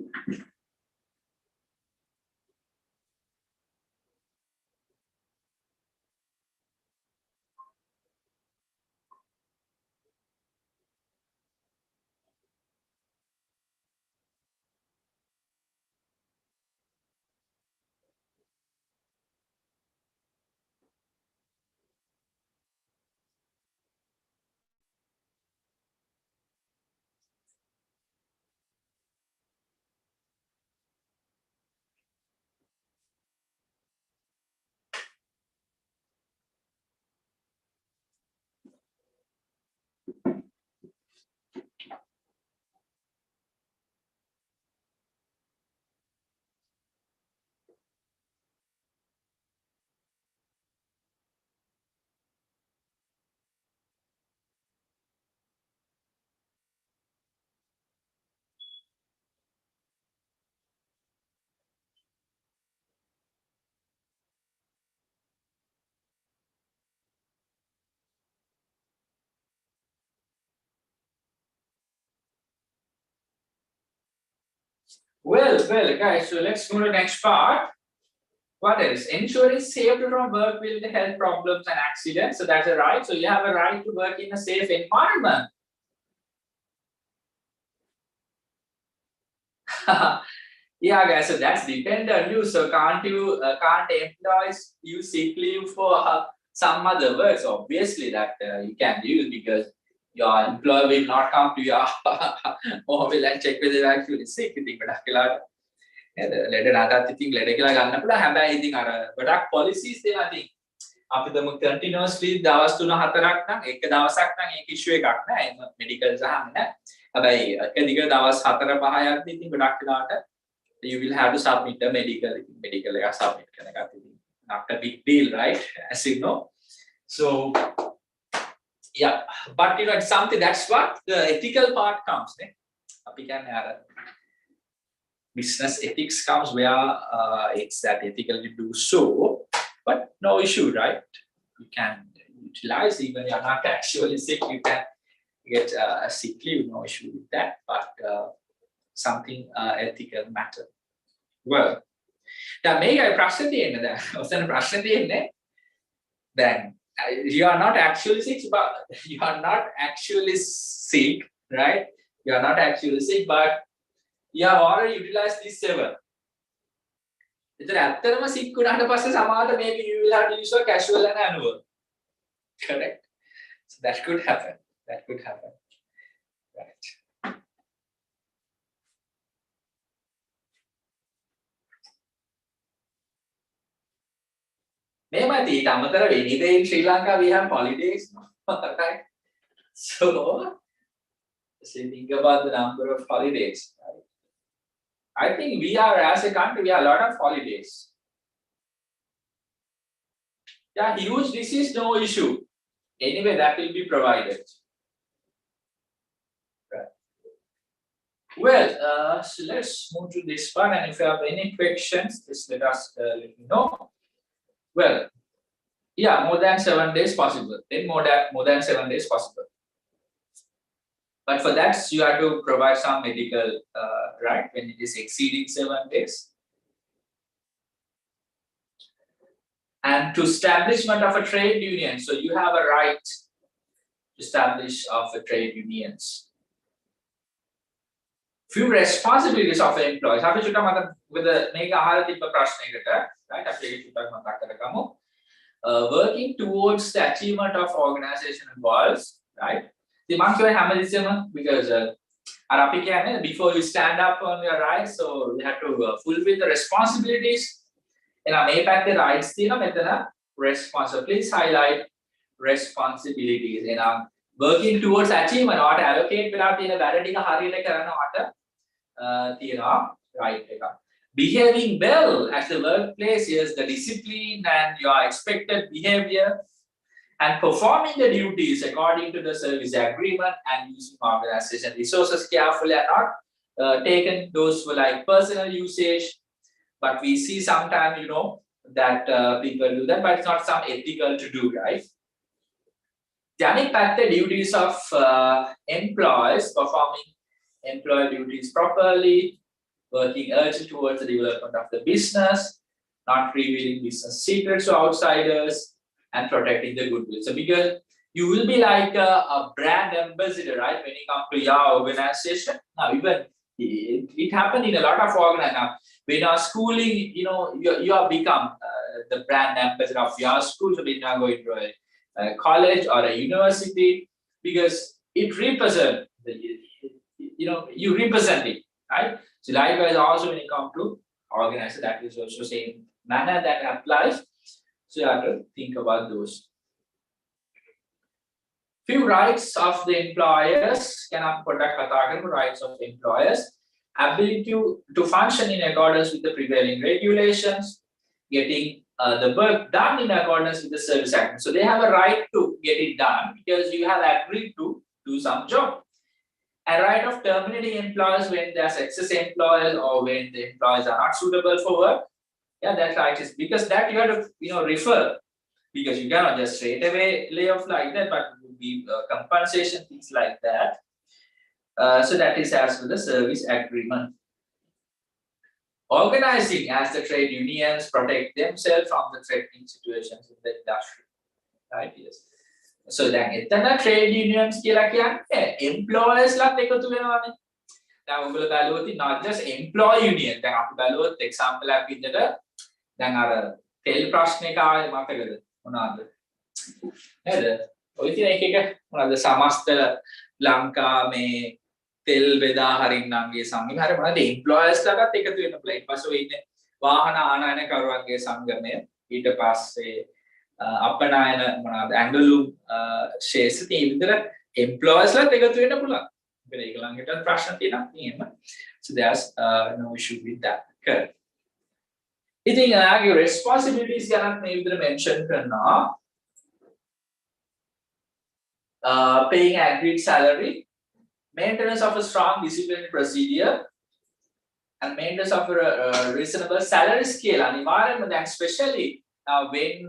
Well, guys, so let's go to the next part. What else? Ensuring safety from work will health problems and accidents. So that's a right. So you have a right to work in a safe environment. Yeah, guys. So that's depend on you. So can't employees use sick leave for some other works? Obviously, that you can use because your employer will not come to your mobile and check whether you're actually sick. ඉතින් ගොඩක් වෙලාවට නේද? ලෙඩ නැතත් ඉතින් ලෙඩ කියලා ගන්න පුළුවන්. හැබැයි ඉතින් අර ගොඩක් policies දෙනවා ඉතින්. අපි දමු continuously දවස් 3-4ක් නම් එක දවසක් නම් ඒක issue එකක් නෑ. medical සහම නෑ. හැබැයි එක දිග දවස් 4-5 යද්දි ඉතින් ගොඩක් වෙලාවට you will have to submit a medical එක submit කරන එකත් ඉතින් not a big deal, right? As you know. So yeah, but you know it's something that's what the ethical part comes. අපි කියන්නේ අර business ethics comes where it's that ethical to do so, but no issue, right? You can utilize even you're not actually sick, you can get a sick leave, no issue with that, but something ethical matter. Well, දැන් මේකයි ප්‍රශ්නේ තියෙන්නේ දැන්. ඔතන ප්‍රශ්නේ තියෙන්නේ දැන් you are not actually sick, but you are not actually sick, right? You are not actually sick, but you have already utilized this 7. ඉතින් ඇත්තටම sick වුණාට පස්සේ සමහරවිට maybe you will have to use a casual and annual. Correct? So that could happen. That could happen. Right. Maybe ඊට අමතරව anyway in Sri Lanka we have holidays, right? So think about the number of holidays, right? I think we are, as a country, we have a lot of holidays. Yeah, huge disease, no issue. Anyway, that will be provided. Right. Well, so let's move to this one, and if you have any questions, just let me know. Well, yeah, more than 7 days possible. Then more than 7 days possible. But for that, you have to provide some medical, right, when it is exceeding 7 days. And to establishment of a trade union, so you have a right to establish of a trade unions. Few responsibilities of the employees. Have you with the mega right? Working towards the achievement of organizational goals, right? The monkey because before you stand up on your rights, so you have to fulfill the responsibilities. And I may pack the rights, responsibility. Please highlight responsibilities. And I'm working towards achievement, or allocate without the validity right. Behaving well at the workplace is the discipline and your expected behavior, and performing the duties according to the service agreement, and using organization resources carefully and not taken those for like personal usage. But we see sometimes, that people do that, but it's not some ethical to do, right? The duties of employees, performing employee duties properly, working urgent towards the development of the business, not revealing business secrets to outsiders, and protecting the goodwill. So because you will be like a brand ambassador, right? When you come to your organization. Now, even it happened in a lot of organizations. Now, when you are schooling, you have become the brand ambassador of your school. So when you are going to a college or a university, because it represents, you represent it, right? So likewise, also when you come to organization, that is also same manner that applies. So you have to think about those. Few rights of the employers can protect rights of employers, ability to function in accordance with the prevailing regulations, getting the work done in accordance with the service act. So they have a right to get it done because you have agreed to do some job. A right of terminating employees when there's excess employees or when the employees are not suitable for work. Yeah, that right is because that you have to refer, because you cannot just straight away lay off like that, but it would be compensation, things like that. So that is as per the service agreement. organizing as the trade unions protect themselves from the threatening situations in the industry. Right? Yes. So then එතන trade unions කියලා කියන්නේ employers ලාත් එකතු වෙනවානේ. දැන් ඔයගොල්ලෝ බැලුවොත් not just employee union. දැන් අපි බැලුවොත් example එකක් විදිහට දැන් අර තෙල් ප්‍රශ්නේ කායේ මතකද මොනවාද? නේද? ඔය තියෙන එක මොනවාද සමස්ත ලංකා මේ තෙල් බෙදා හරින්නන්ගේ සංගමය හරිය මොනවාද employers ලාටත් එකතු වෙන්න පුළුවන්. ඊට පස්සේ ඔය ඉන්නේ වාහන ආනයනකරුවන්ගේ සංගමය. ඊට පස්සේ අපනායන මොනවාද ඇඟලුම් ශේෂ තියෙන විදිහට employers ලාත් එකතු වෙන්න පුළුවන්. ඒකල ඒගොල්ලන්ට ප්‍රශ්න තියෙනවා එහෙම. So there's no issue with that. Correct. ඉතින් ආගේ responsibilities ගැනත් මේ විදිහට mention කරනවා. Paying agreed salary, maintenance of a strong disciplinary procedure, and maintenance of a reasonable salary scale. අනිවාර්යයෙන්ම දැන් especially when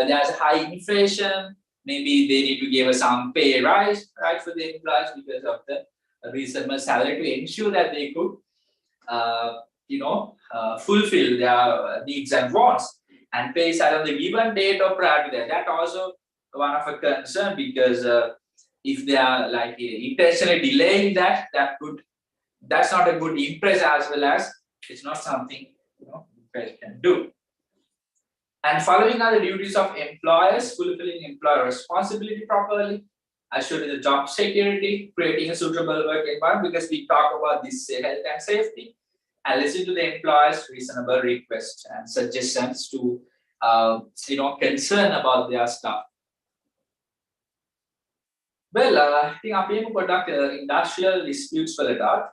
there's high inflation, maybe they need to give some pay rise, right, for the employees because of the reasonable salary to ensure that they could, fulfill their needs and wants and pay salary on the given date or prior to that. That also one of a concern because if they are like intentionally delaying that, that's not a good impress as well as it's not something employers can do. And following are the duties of employers, fulfilling employer responsibility properly, assuring the job security, creating a suitable work environment, because we talk about this health and safety, and listen to the employers' reasonable requests and suggestions to, concern about their staff. Well, I think අපි product industrial disputes වලට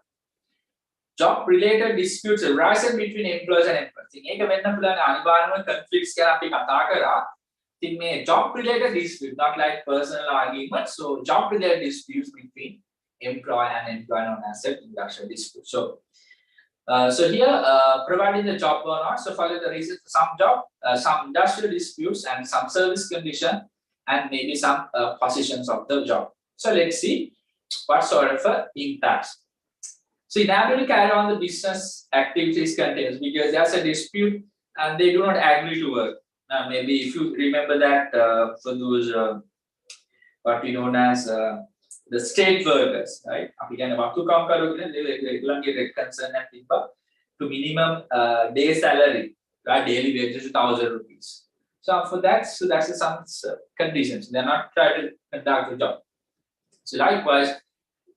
job-related disputes arising between employers and employees. ඒක වෙන්න පුළුවන් අනිවාර්යයෙන්ම conflicts ගැන අපි කතා කරා. ඉතින් මේ job-related dispute, not like personal arguments, so job-related disputes between employer and employer known as an industrial dispute. So here, providing the job or not, so follow the reasons for some job, some industrial disputes and some service condition, and maybe some positions of the job. So let's see what sort of impacts. So inability to carry on the business activities continues because there's a dispute and they do not agree to work. Now maybe if you remember that for those what we known as the state workers, right? අපි කියන්නේ වතුකම් කරුගෙන ඒගොල්ලන්ගේ concern එකක් තිබ්බා to minimum day salary, right? Daily wages 1,000 rupees. So for that, that's some conditions. They're not trying to conduct the job. So likewise,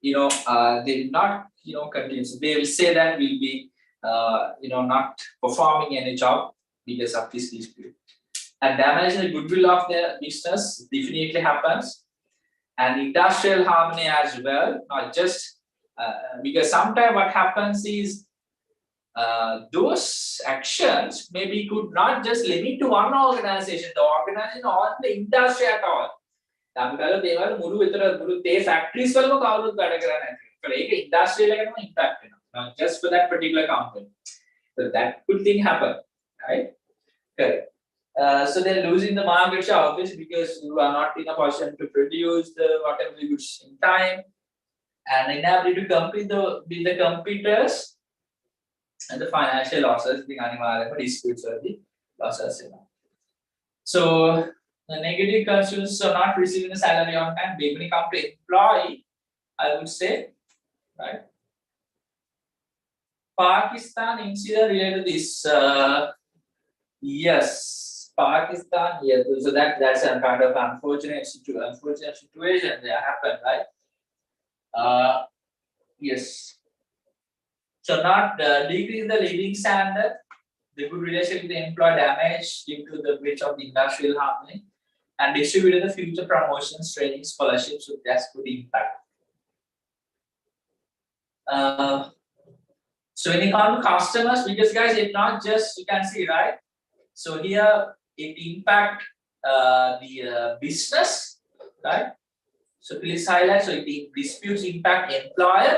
they will not, continue. So they will say that we'll be, not performing any job because of this dispute. And damaging the goodwill of their business definitely happens. And industrial harmony as well, not just because sometimes what happens is those actions maybe could not just limit to one organization, the organization or the industry at all. අපි බලලා දේවල් මුළු තේ factories වලම කවුරුත් වැඩ කරන්නේ නැහැ. ඒක industry එකකටම impact වෙනවා. Not just for that particular company. So that good thing happen, right? Correct. So they're losing the market share obviously because you are not in a position to produce the whatever the goods in time, and inability to compete with the competitors, and the financial losses being අනිවාර්යයෙන්ම disputes වලදී losses වෙනවා. So the negative consequences of not receiving a salary on time, when it comes to employee, I would say, right? Pakistan incident related to this. Yes, Pakistan. Yes, so that's a kind of unfortunate situation that happened, right? Yes. So not decrease the living standard, the good relation with the employee damage due to the breach of the industrial harmony, and distributed the future promotions, training, scholarships with that's good impact. So when it comes to customers, because guys, it's not just you can see, right? So here it impact the business, right? So please highlight. So it disputes impact employer.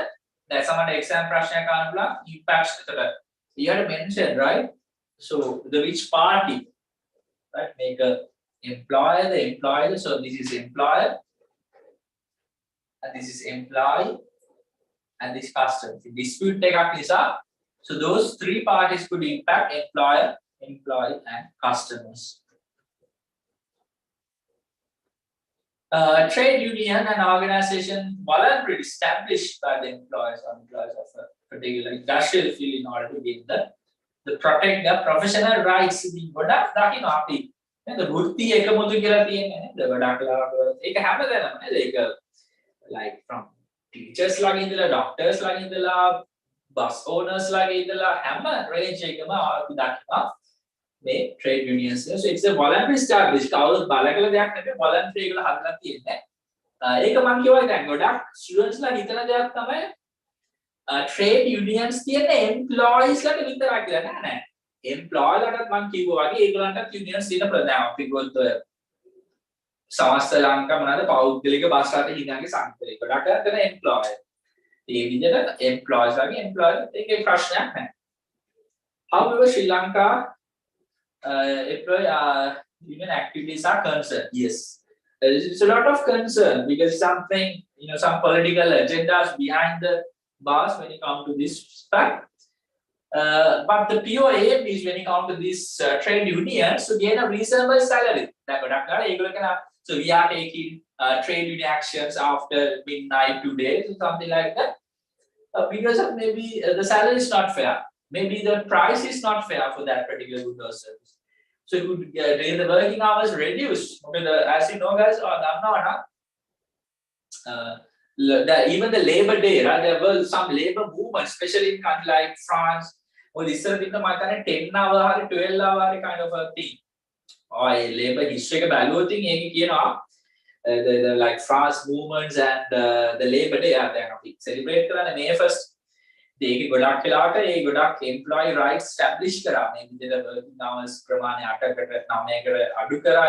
That's some exam prashna impacts. You have to mention, right? So the which party, right? Make a employer, the employer. So this is employer, and this is employee, and this customer. Dispute take up is up. So those three parties could impact employer, employee, and customers. Trade union and organization voluntarily established by the employers or employees of a particular industrial field in order to get the protect the professional rights in ගොඩක් දකින්න අපි නේද වෘත්ති එකමුතු කියලා තියෙන්නේ නේද ගොඩක් ලාවට ඒක හැමදේම නේද ඒක like from teachers ලාගේ ඉඳලා doctors ලාගේ ඉඳලා bus owners ලාගේ ඉඳලා හැම range එකම අපි දකිනවා මේ trade unions. So it's a voluntary established කවුරුත් බලකලා දෙයක් නෙමෙයි voluntary එකල හදලා තියෙන්නේ. ඒක මම කියවයි දැන් ගොඩක් students ලා හිතන දෙයක් තමයි trade unions තියෙන employees ලාට විතරක් කියලා නෑ. employee ලාටත් මම කිව්වා වගේ ඒගොල්ලන්ටත් unions තියෙන ප්‍රධාන අපි ගොඩක් සමස්ත ලංකා මොනවාද පෞද්ගලික බස් රට හිඟාගේ සංකේතය. ගොඩක් අතන employee. ඒ විදිහට employees ලාගේ employee ඒකේ ප්‍රශ්නයක් නෑ. However, Sri Lanka union activities are concerned. Yes, it's a lot of concern because something, some political agendas behind the bars when it comes to this fact. But the pure aim is when it comes to this trade unions to gain a reasonable salary. So we are taking trade union actions after midnight today, so something like that. Because of maybe the salary is not fair. Maybe the price is not fair for that particular good or service. So it would the working hours reduced. Okay, as you know, guys, or even the Labor Day, right? There was some labor movement, especially in countries like France. Or this is the 10-hour, 12-hour kind of a thing. Or a labor history value thing, the like France movements and the Labor Day are there. Celebrate May 1st. ඒක ගොඩක් වෙලාවට ඒ ගොඩක් employee rights establish කරා මේ විදිහට working hours ප්‍රමාණය 8කට 9කට අඩු කරා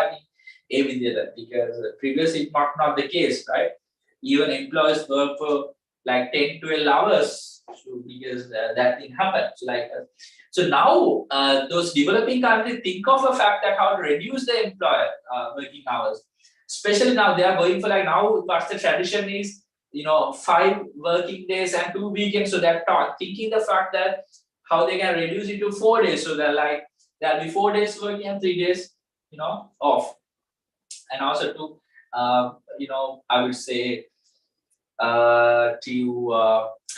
ඒ විදිහට because previously it was not the case, right? Even employees work for like 10-12 hours so because that thing happened. So now those developing countries think of a fact that how to reduce the employer working hours, especially now they are going for like now what the tradition is 5 working days and 2 weekends. So they're thinking the fact that how they can reduce it to 4 days. So they're like, there'll be 4 days working and 3 days, off. And also to, I would say, to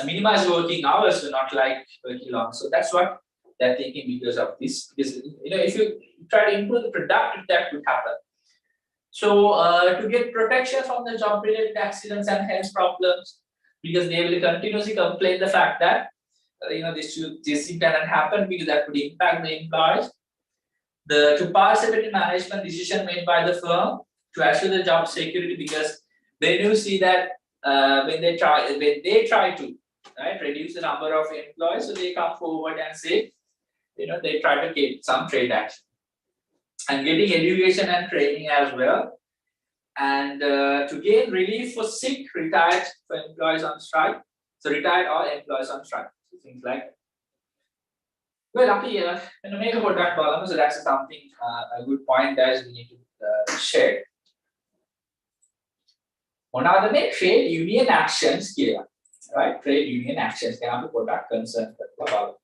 minimize working hours, so not like working long. So that's what they're thinking because of this. Because, if you try to improve the productivity, that could happen. So to get protection from the job-related accidents and health problems, because they will continuously complain the fact that this thing cannot happen because that would impact the employees. To participate in management decision made by the firm to assure the job security, because when you see that when they try to reduce the number of employees, so they come forward and say they try to get some trade action. And getting education and training as well, and to gain relief for sick, retired, for employees on strike, so retired or employees on strike, so things like that. Well, make about that problem, so that's something a good point guys we need to share. One are the trade union actions here, right? Trade union actions can have product concern about.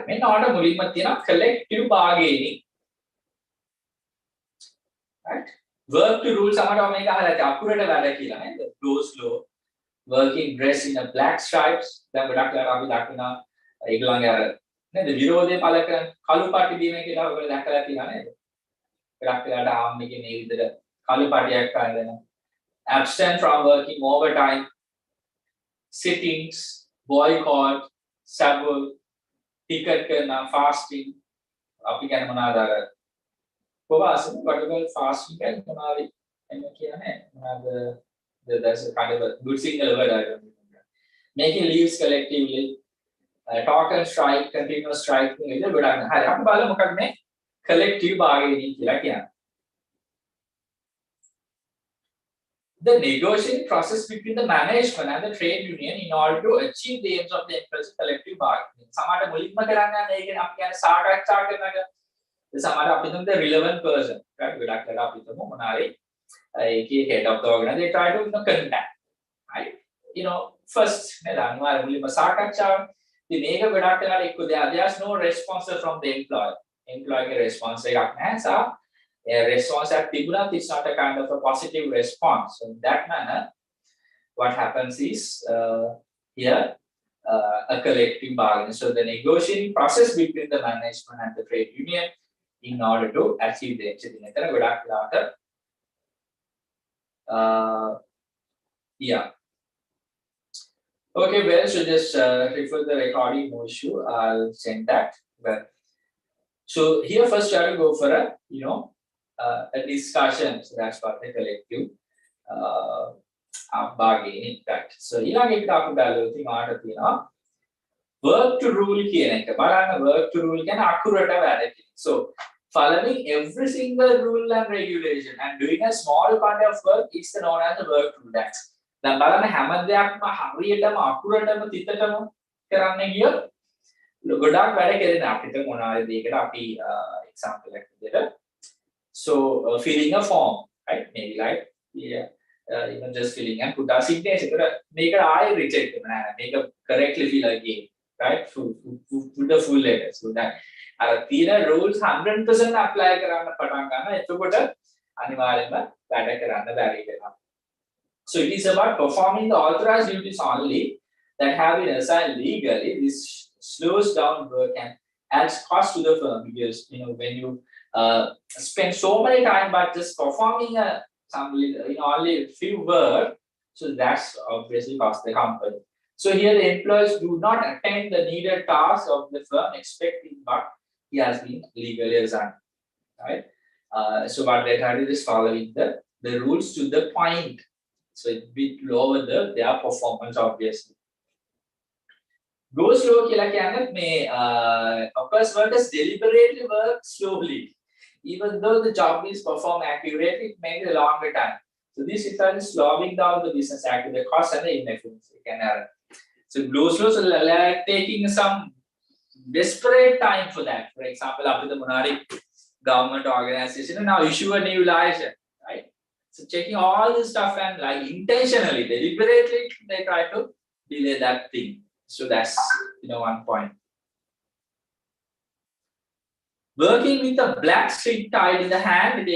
මෙන්න මුලින්ම තියෙනවා collective bargaining, right? Work to rule සමහරව මේක අහලා ඇති අකුරට වැඩ කියලා නේද? Close law, working dressed in a black stripes. දැන් ගොඩක් වෙලාවට අපි දකිනවා ඒගොල්ලන්ගේ අර නේද විරෝධය පළ කරන කළු පාටි දීම කියලා ඔයගොල්ලෝ දැකලා තියෙනවා නේද? ගොඩක් වෙලාවට ආම් එකේ මේ විදිහට කළු පාටියක් ගන්න. Abstain from working overtime, sittings, boycott, sabotage, ticket කරන fasting අපි කියන්නේ මොනවාද අර කොහොමද particular fasting කියන්නේ මොනවාද එන්න කියන්නේ මොනවාද that's a kind of a good single word I don't remember. Making leaves collectively, talk and strike, continuous strike නේද ගොඩක් හරි අපි බලමු මොකක්ද මේ collective bargaining කියලා කියන්නේ. The negotiating process between the management and the trade union in order to achieve the aims of the employees collective bargaining. සමහර මුලින්ම කරන්නේ නැහැ ඒක අපි කියන්නේ සාකච්ඡා කරනක සමහර අපි හිතමු the relevant person right ගොඩක් වෙලා අපි හිතමු මොනාරි head of the organization, they try to contact, right? First, there's no response from the employer. Employer response a response at Tibunat is not a kind of a positive response. So in that manner, what happens is here a collective bargain. So the negotiating process between the management and the trade union in order to achieve the achieving. Yeah. Okay, well, so just refer the recording, no issue. I'll send that. Well, so here first try to go for a a discussion. So that's what the collective bargaining fact. So ඊළඟ එකට අපි බලුවොත් මාට තියෙනවා work to rule කියන එක. බලන්න work to rule කියන්නේ අකුරට වැඩ කියන. So following every single rule and regulation and doing a small part of work is known as the work to rule. දැන් බලන්න හැම දෙයක්ම හරියටම අකුරටම තිතටම කරන්න ගියොත් ගොඩාක් වැඩ කෙරෙන අපිට මොනවාද දෙයකට අපි example එකක් විදිහට so filling a form, right? Maybe like just filling and put our signature. Make it I reject it, make it correctly fill again, right? Put the full letter. So that the rules 100% apply කරන්න පටන් ගන්න. එතකොට අනිවාර්යයෙන්ම වැඩ කරන්න බැරි වෙනවා. So it is about performing the authorized duties only that have been assigned legally. This slows down work and adds cost to the firm because when you spend so many time but just performing only a few work, so that's obviously cost the company. So here the employees do not attend the needed tasks of the firm expecting what he has been legally assigned, right? So what they try to do is following the rules to the point. So it will lower their performance obviously. Go slow කියලා කියන්නේ මේ office workers deliberately work slowly. Even though the job is performed accurately, it makes a longer time. So this is slowing down the business activity, the cost and the inefficiency can happen. So go slow, so like taking some desperate time for that. For example, after the Monari government organization now issue a new license, right? So checking all this stuff and like intentionally, deliberately, they try to delay that thing. So that's one point. Working with a black string tied in the hand,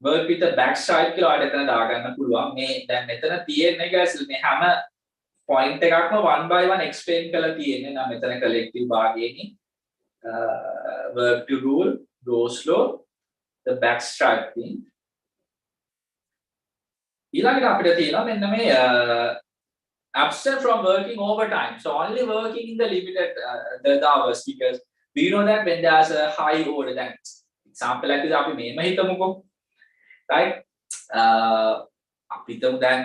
work with a back strike කියලා ඔයාලට එතන දාගන්න පුළුවන්. මේ දැන් මෙතන තියෙන්නේ guys මේ හැම point එකක්ම one by one explain කරලා තියෙන්නේ. නම් මෙතන collective bargaining, work to rule, go slow, the back strike thing. ඊළඟට අපිට තියෙනවා මෙන්න මේ abstain from working overtime. So only working in the limited the hours because we know that when there's a high order, then example like this, අපි මේම හිතමුකෝ, right? අපි හිතමු දැන්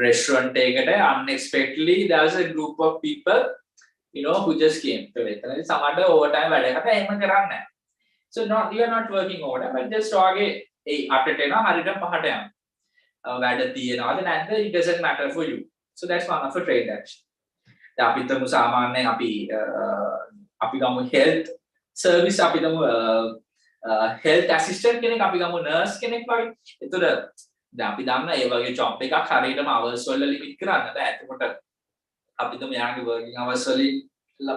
restaurant එකකට unexpectedly there's a group of people who just came. So එතනදී සමහරට overtime වැඩ කරලා එහෙම කරන්නේ නැහැ. So you are not working overtime but just වාගේ අපිට එනවා හරියට පහට යනවා. වැඩ තියනවාද නැද්ද it doesn't matter for you. So that's one of a trade action. දැන් අපි හිතමු සාමාන්‍යයෙන් අපි ගමු health service අපි හිතමු health assistant කෙනෙක් අපි ගමු nurse කෙනෙක් වගේ. එතකොට දැන් අපි දන්නා ඒ වගේ job එකක් හරියටම hours වල limit කරන්න බෑ. එතකොට අපි හිතමු යාගේ working hours වලින්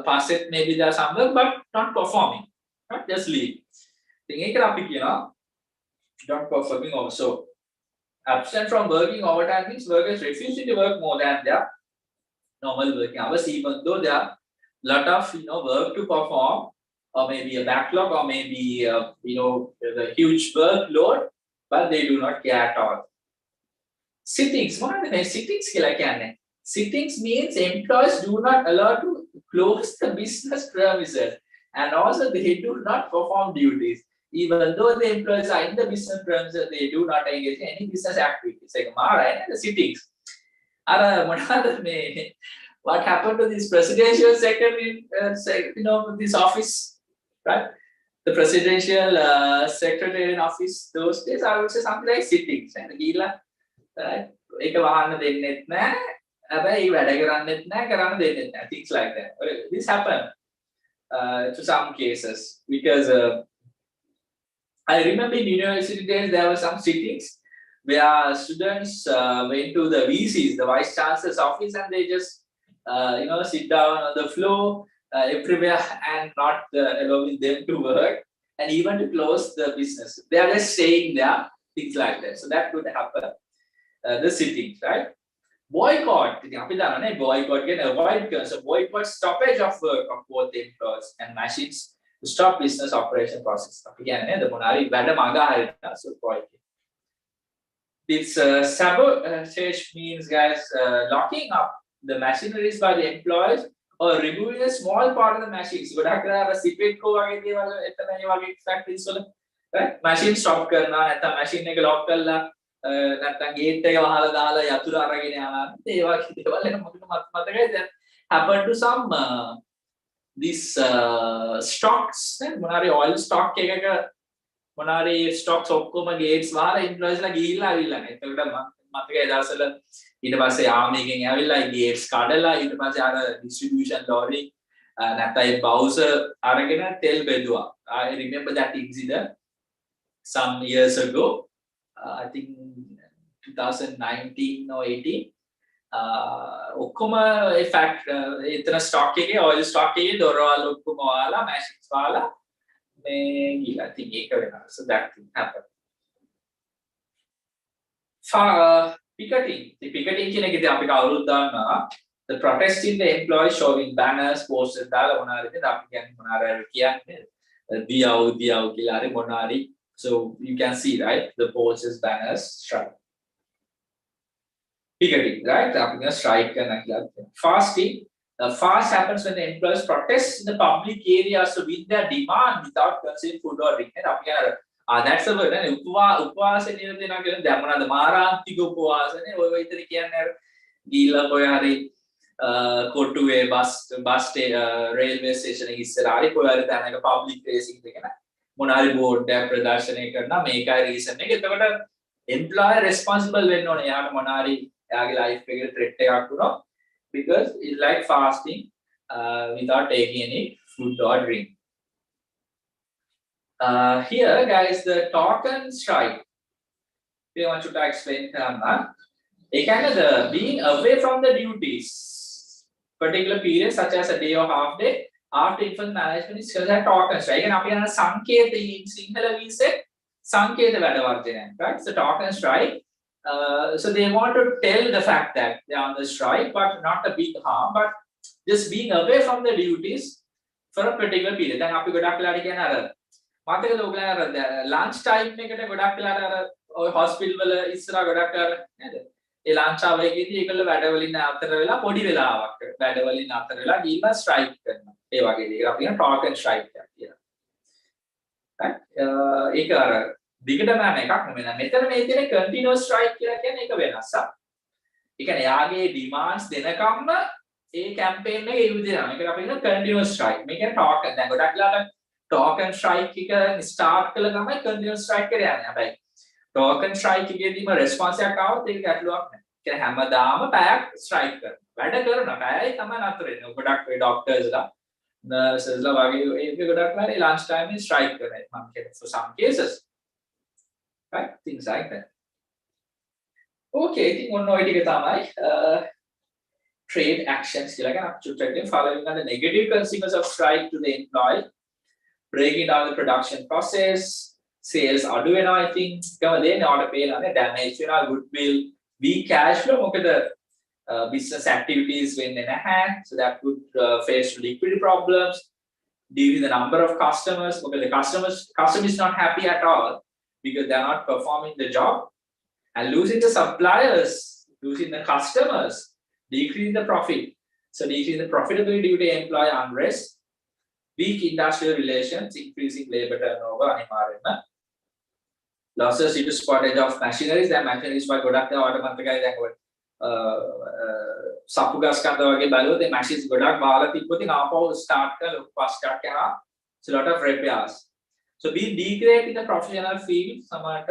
පස්සෙත් maybe there some work but not performing. Not just leave. ඉතින් ඒකට අපි කියනවා not performing also. Absent from working overtime means workers refusing to work more than their normal working hours, even though there are a lot of work to perform, or maybe a backlog, or maybe the huge workload, but they do not care at all. Sittings, sittings means employees do not allow to close the business premises, and also they do not perform duties. Even though the employees are in the business premises, they do not engage in any business activities. Like the sittings. What happened to this presidential secretary, this office, right? The presidential secretary in office, those days I would say something like sittings. Right? Things like that. This happened to some cases because I remember in university days there were some sittings where students went to the VCs, the vice chancellor's office, and they just sit down on the floor everywhere and not allowing them to work and even to close the business. They are just staying there, things like that. So that could happen. The sittings, right? Boycott. Boycott can avoid so boycott stoppage of work of both employees and machines to stop business operation process. So boycott. This sabotage means, guys, locking up the machineries by the employees or removing a small part of the machines. Right? Machine stop කරනවා නැත්නම් machine එක lock කරලා නැත්නම් gate එක වහලා දාලා යතුරු අරගෙන යනවා. ඒ වගේ දේවල් එක මොකද මතකයි දැන් happen to some these stocks මොනාරි oil stock එකක මොනාරි stocks ඔක්කොම gates වහලා employees ලා ගිහිල්ලා ආවිල්ලා නේ. එතකොට මතකයි දවසවල ඊට පස්සේ army එකෙන් ඇවිල්ලා gates කඩලා ඊට පස්සේ අර distribution lorry නැත්නම් ඒ bowser අරගෙන තෙල් බෙදුවා. I remember that incident some years ago, I think 2019 or 18. ඔක්කොම ඒ ෆැක්ට් එතන ස්ටොක් එකේ ඔයිල් ස්ටොක් එකේ දොරවල් ඔක්කොම වහලා මැෂින්ස් වහලා මේ ගිහලා ඉතින් ඒක වෙනවා. So that thing happened. Picketing. The picketing කියන එකේදී අපි කවුරුත් දන්නවා the protesting the employees showing banners posters දාලා මොනාරිද අපි කියන්නේ මොනාරයි කියන්නේ දියව කියලා හරි මොනාරි. So you can see, right, the posters, banners, strike. Picketing, right? Strike and fasting. The fast happens when the employees protest in the public areas to win their demand without consuming food or drink. That's the word. උපවාසය නිරතන කියන දැන් මොනවාද මාරාන්තික උපවාසනේ ඔය විතර කියන්නේ ගිහිල්ලා කොහේ හරි කොටුවේ bus railway station එකේ ඉස්සරහා හරි කොහේ හරි තැනක පබ්ලික් රේසින් එකක මොනාරි බෝඩ් එක ප්‍රදර්ශනය කරනවා මේකයි රීසන් එක. එතකොට එම්ප්ලොයර් රෙස්පොන්සිබල් වෙන්න ඕනේ. යාට මොනාරි එයාගේ ලයිෆ් එකේ ත්‍රෙට් එකක් වුණොත් because it's like fasting without taking any food or drink. Here guys, the talk and strike. I want you to explain that. The being away from the duties particular period such as a day or half day after infant management is called talk and strike. And අපි යන සංකේත in Sinhala we say සංකේත වැඩ වර්ජනය, right? So talk and strike. So they want to tell the fact that they are on the strike, but not a big harm, but just being away from the duties for a particular period. Then අපි ගොඩක් වෙලාට කියන අර මතකද ඔයගොල්ලෝ අර lunch time එකට ගොඩක් වෙලාට අර ඔය hospital වල ඉස්සරහා ගොඩක් අර නේද? ඒ lunch hour එකේදී ඒගොල්ලෝ වැඩවලින් අතර වෙලා පොඩි වෙලාවක් වැඩවලින් අතර වෙලා ගිහින් strike කරනවා. ඒ වගේ දේක අපි කියන talk and strike කියලා. right? ඒක අර දිගටම යන එකක් නෙමෙයි. මෙතන මේ තියෙන continuous strike කියලා කියන්නේ ඒක වෙනසක්. ඒ කියන්නේ යාගේ demands දෙනකම්ම ඒ campaign එක ඒ විදිහට යනවා. ඒකට අපි කියන continuous strike. මේක talk දැන් ගොඩක් වෙලාට talk and strike එක start කළා තමයි continuous strike කරේ යන්නේ. හැබැයි talk and strike එකේදීම response එකක් ආවොත් ඒක ගැටලුවක් නැහැ. ඒ කියන්නේ හැමදාම පැයක් strike කරනවා. වැඩ කරනවා. පැයයි තමයි නතර වෙන්නේ. ගොඩක් ඒ doctors ලා nurses ලා වගේ ඒක ගොඩක් වෙලාට lunch time එකේ strike කරනවා. මම කියන්නේ for some cases. Right? Things like that. Okay, I think one idea තමයි trade actions කියලා කියන අපිට following on the negative consequences of strike to the employee, breaking down the production process, sales අඩු වෙනවා. I think කම දෙන්නේ order පේලානේ damage වෙනවා, goodwill, weak cash flow මොකද business activities වෙන්නේ නැහැ. So that could face liquidity problems, decrease the number of customers because the customer is not happy at all because they are not performing the job, and losing the suppliers, losing the customers, decreasing the profit. So decreasing the profitability due to employee unrest, weak industrial relations, increasing labor turnover, environment, losses due to shortage of machineries. That machineries by ගොඩක් දේවල් මතකයි දැන් ඔය සප්පු ගස් කන්ද වගේ බලුවොත් ඒ machines ගොඩක් බාලා තිබ්බොත් ආපහු start කරලා fast start කරනවා. So lot of repairs. So being degraded in the professional field, සමහරට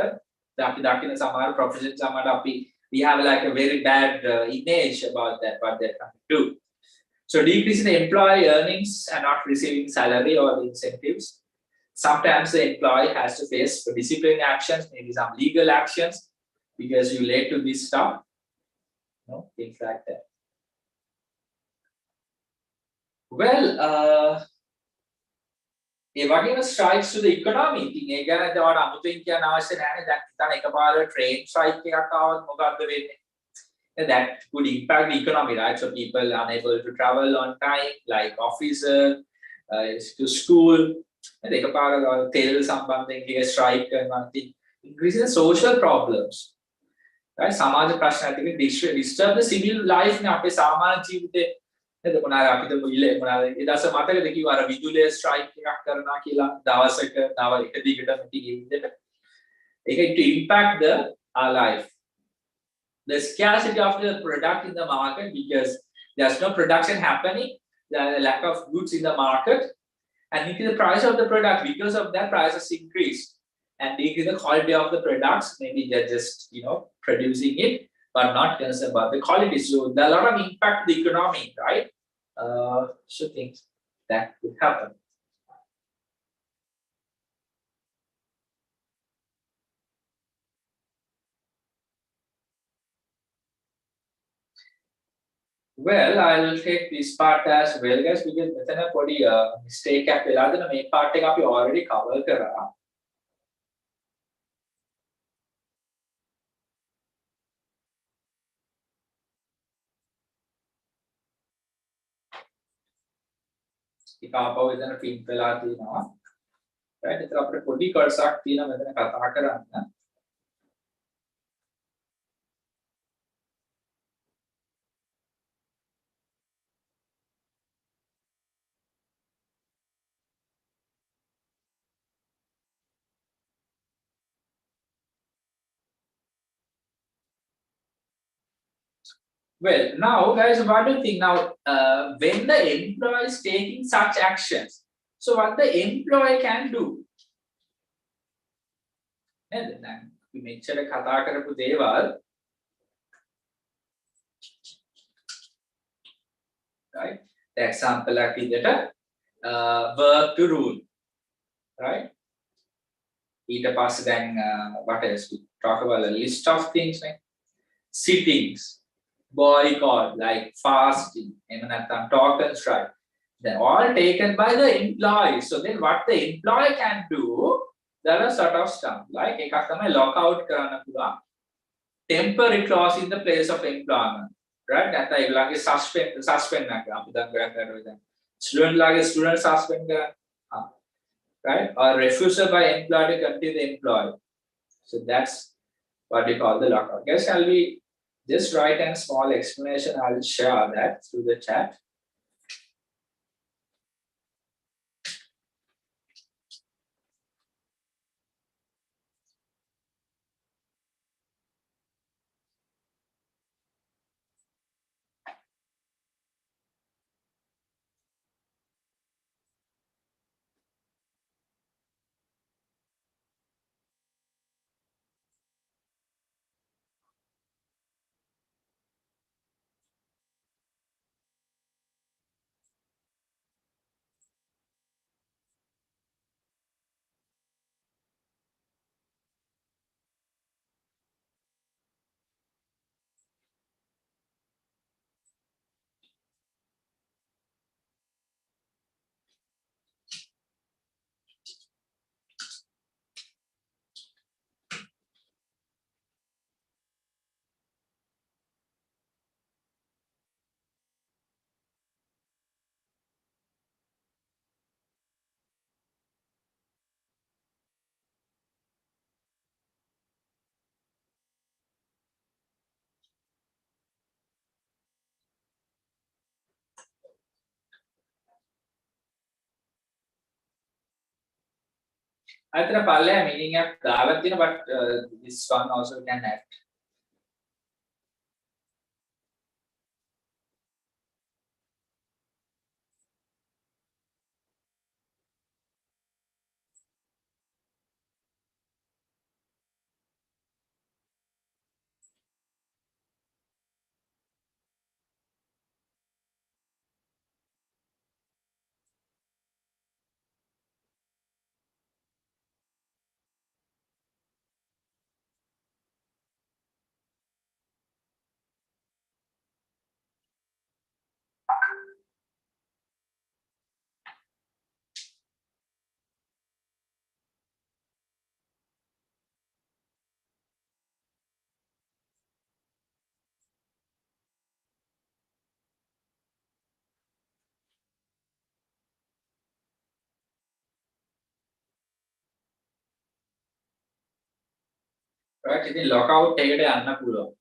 අපි දකින්න සමහර professions සමහරට අපි we have like a very bad image about that what they're trying to do. So decreasing the employee earnings and not receiving salary or incentives, Sometimes the employee has to face disciplinary actions, maybe some legal actions because you late to this stuff, things like that. Well, ඒ වගේම strikes to the economy. ඉතින් ඒ ගැන තවට අමුතුවෙන් කියන්න අවශ්‍ය නැහැ. දැන් හිතන්න එකපාර train strike එකක් ආවොත් මොකක්ද වෙන්නේ? That could impact the economy, right? So people unable to travel on time, like officer to school. And එකපාර තෙල් සම්බන්ධයෙන් කිය strike කරනවා. ඉතින් increases social problems. Right? සමාජ ප්‍රශ්න ඇති disturb the civil life නේ අපේ සාමාන්‍ය ජීවිතේ. නේද මොනාර අපිට මොනාර ඒ දවස් මතකද කිව්වා අර විදුලිය ස්ට්‍රයික් එකක් කරනවා කියලා දවසක තව එක දිගට මෙති ගෙවිදට ඒක to impact the our life, the scarcity of the product in the market because there's no production happening, the lack of goods in the market, and increase the price of the product. Because of that, prices increased and increase the quality of the products. Maybe they're just producing it but not concerned about the quality. So there are a lot of impact to the economy, right? So things that could happen. Well, I'll take this part as well, guys, because මෙතන පොඩි mistake එකක් වෙලා දෙන මේ part එක අපි already cover කරා. ඒක ආපහු එතන print වෙලා තියෙනවා. right? ඒතර අපිට පොඩි course එකක් තියෙනවා මෙතන කතා කරන්න. Well, now guys, what do you think now? When the employee is taking such actions, so what the employee can do? නේද? දැන් අපි මෙච්චර කතා කරපු දේවල්, right? The example එකක් විදිහට work to rule, right? ඊට පස්සේ දැන් what else we talk about a list of things like sittings, boycott, like fasting, එහෙම නැත්නම් talk and strike. They're all taken by the employee. So then what the employee can do, there are sort of stuff like එකක් තමයි lockout කරන්න පුළුවන්, temporary clause in the place of employment, right? නැත්නම් ඒගොල්ලන්ගේ suspend එක අපි දැන් කරන්නේ දැන් student ලාගේ student suspend කරන්න, right? Or refusal by employer to continue the employee. So that's what we call the lockout. Guys, shall we just write a small explanation? I'll share that through the chat. අතන පල්ලෙහා meaning එකක් දාලා තියෙනවා, but this one also can add. right ඉතින් lockout එකට යන්න පුළුවන්.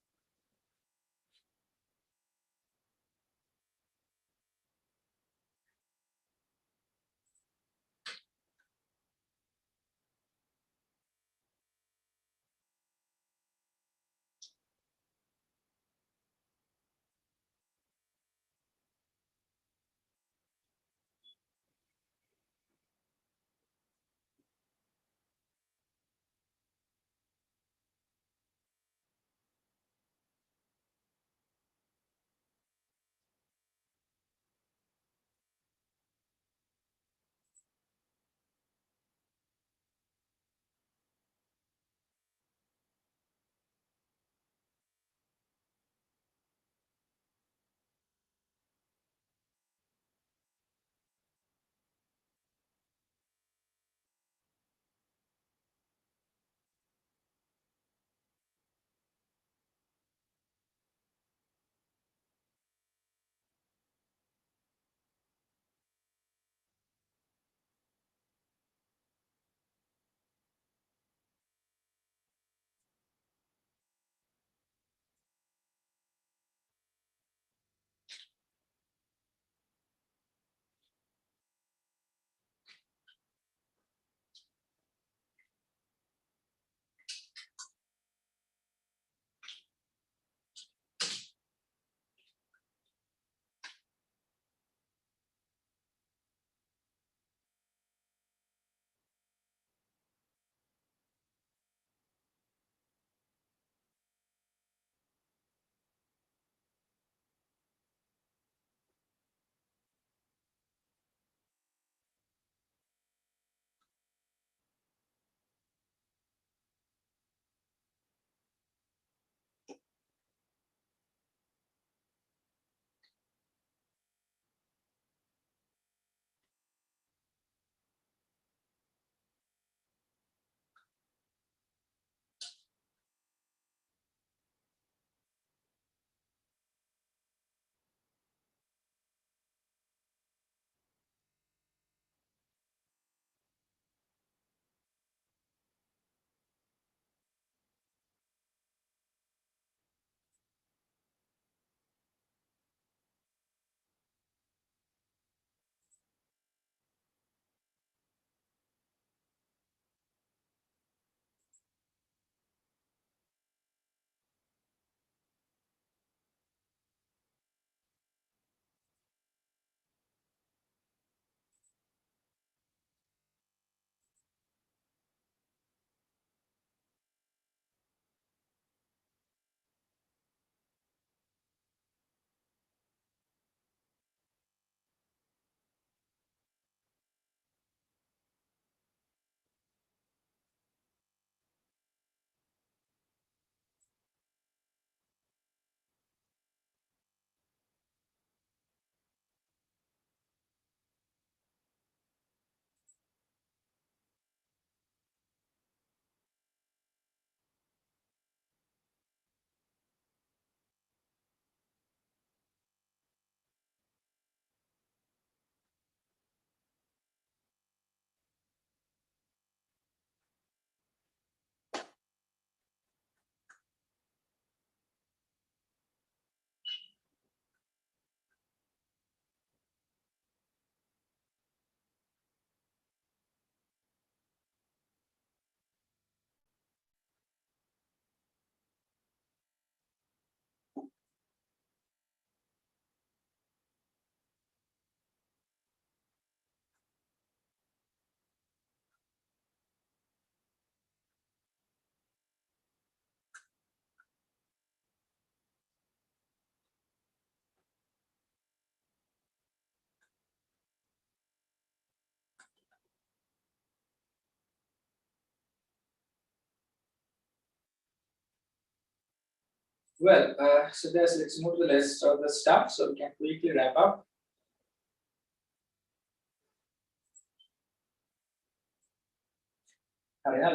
Well, so let's move to the rest of the stuff so we can quickly wrap up.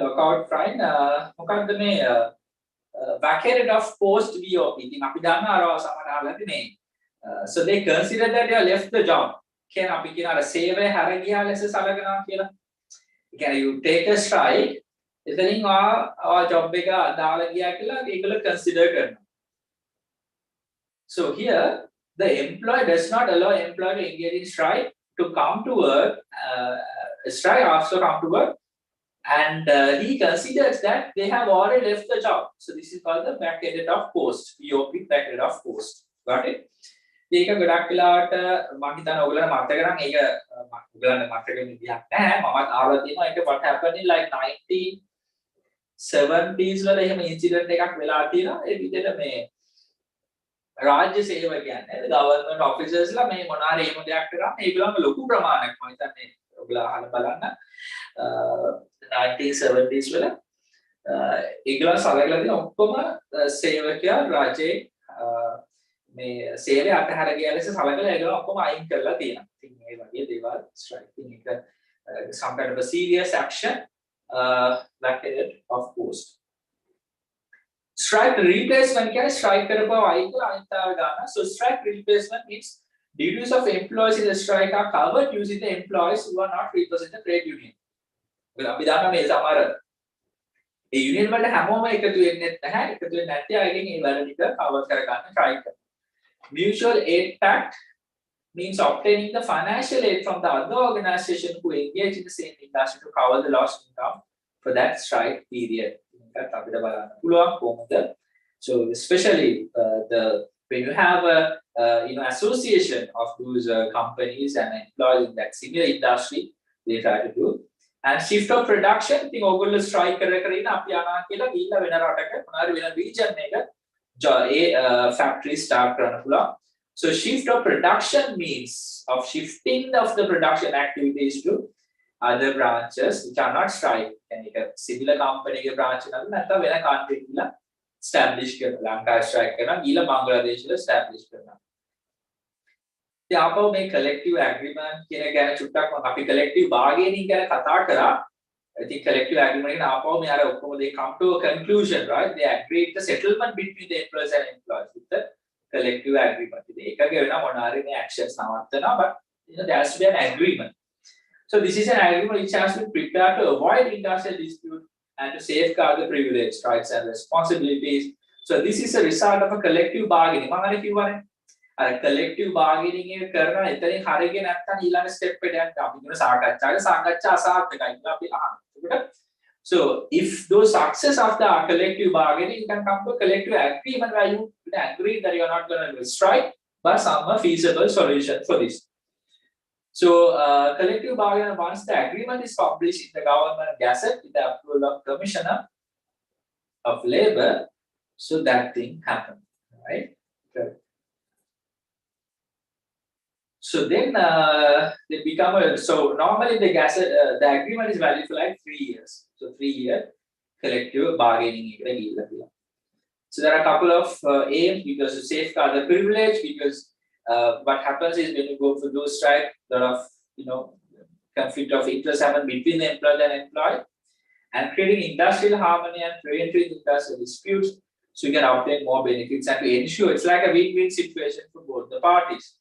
Lockout fine. මොකක්ද මේ vacated of post VOP. ඉතින් අපි දන්නා අර සමහරවල්ලාදී මේ so they consider that you left the job. කියන අපි කියන අර සේවය හැර ගියා ලෙස සලකනවා කියලා. ඒ කියන්නේ you take a strike එතනින් job එක දාලා ගියා කියලා ඒගොල්ලෝ consider කරනවා. So here the employer does not allow employer to engage in strike to come to work, strike also come to work, and he considers that they have already left the job. So this is called the back-ended of post, POP, back-ended of post. Got it? ඒක ගොඩක් වෙලාවට මම හිතනවා ඔයගොල්ලන්ට මතක නම් ඒක ඔයගොල්ලන්ට මතක විදියක් නැහැ මමත් ආවලා තියෙනවා ඒක what happened in like 1970s වල එහෙම ඉන්සිඩන්ට් එකක් වෙලා තියෙනවා ඒ විදිහට මේ රාජ්‍ය සේවකයන් නේද ගවර්න්මන්ට් ඔෆිසර්ස්ලා මේ මොනාරි එහෙම දෙයක් කරාම ඒගොල්ලන්ට ලොකු ප්‍රමාණයක් මම හිතන්නේ ඔයගොල්ලෝ අහලා බලන්න 1970s වල ඒගොල්ලෝ සලකලා තියෙන ඔක්කොම සේවකයා රාජ්‍යයේ මේ සේවය අතහැර ගියා ලෙස සලකලා ඒගොල්ලෝ ඔක්කොම අයින් කරලා තියෙනවා. ඉතින් මේ වගේ දේවල් striking එක some kind of a serious action back-ended of post. Strike replacement කියන්නේ strike කරපුවා අයින් කරලා අනිත්තාව ගන්න. So strike replacement means duties of employees in the strike are covered using the employees who are not representing the trade union. අපි දන්නවා මේ සමහර ඒ union වලට හැමෝම එකතු වෙන්නේ නැහැ. එකතු වෙන්නේ නැති අයගෙන් ඒ වැඩ ටික කවර් කරගන්න try කරනවා. Mutual aid pact means obtaining the financial aid from the other organization who engage in the same industry to cover the lost income for that strike period. So especially when you have a association of those companies and employees in that similar industry, they try to do. And shift of production, ඉතින් ඕගොල්ලෝ strike කරගෙන අපි යනවා කියලා ගිහිල්ලා වෙන රටක මොනාරි වෙන region එක factory start කරන්න පුළුවන්. So shift of production means of shifting of the production activities to other branches which are not strike. Yani එක similar company එකේ branch එකක් නැත්නම් වෙන country එකකින් establish කරලා ලංකාවේ strike කරනවා ගිහිල්ලා බංග්ලාදේශ වල establish කරනවා. ඉතින් ආපහු මේ collective agreement කියන එක ගැන චුට්ටක් අපි collective bargaining ගැන කතා කරා. I think collective agreement එක ආපහු මේ අර ඔක්කොම they come to a conclusion, right? They agreed the settlement between the employers and employees with the collective agreement. ඉතින් ඒකගේ වෙන මොනාරි මේ actions නවත්තනවා, but there has to be an agreement. So this is an agreement which has been prepared to avoid industrial dispute and to safeguard the privilege, rights and responsibilities. So this is a result of a collective bargaining. මම අර කිව්වනේ අර collective bargaining එක කරන එතනින් හරියන්නේ නැත්නම් ඊළඟ step එකට යන්න අපි කියන සාකච්ඡා අසාර්ථකයි කියලා අපි අහනවා. So if those success of the collective bargaining, you can come to a collective agreement where you agree that you are not going to strike, but some feasible solution for this. So collective bargaining, once the agreement is published in the government gazette with the approval of Commissioner of Labour, so that thing happened, right? Okay. So then they become so normally the gazette the agreement is valid for like 3 years. So 3-year collective bargaining. So there are a couple of aims because to safeguard the privilege, because what happens is when you go for those strike, there are conflict of interest happen between the employer and employee, and creating industrial harmony and preventing industrial disputes, so you can obtain more benefits and to ensure it's like a win-win situation for both the parties.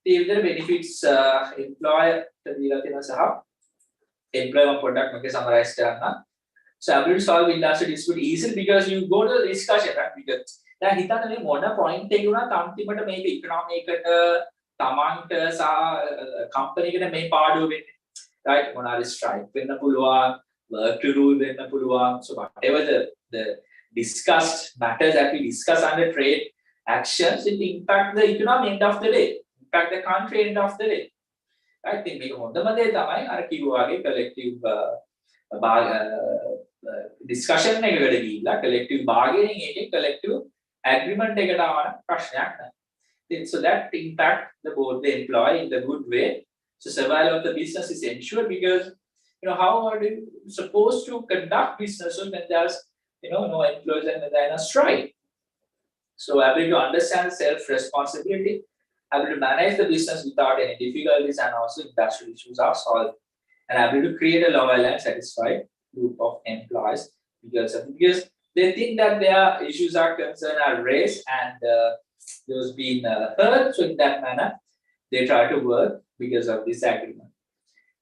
The benefits employer employer product make summarize කරන්න. So able to solve industrial dispute easily because you go to the discussion, right? Because දැන් හිතන්න මේ මොන point එක උනත් අන්තිමට මේක economy එකට තමන්ට සහ company එකට මේ පාඩුව වෙන්නේ. Right? මොනාරි strike වෙන්න පුළුවන්, work to rule වෙන්න පුළුවන්. So whatever the discussed matters that we discuss under trade actions, it impact the economy end of the day. Impact the country end of the day. I think මේක හොඳම දේ තමයි අර කිව්වාගේ collective discussion එකකට ගිහිල්ලා collective bargaining එකේ collective agreement එකට ආවම ප්‍රශ්නයක් නැහැ. So that impact both the employee in the good way. So survival of the business is ensured because how are you supposed to conduct business when there's no employees and then a strike. So able to understand self-responsibility, able to manage the business without any difficulties, and also industrial issues are solved, and able to create a loyal and satisfied group of employees because they think that their issues are concerned are raised and those being heard. So in that manner, they try to work because of this agreement.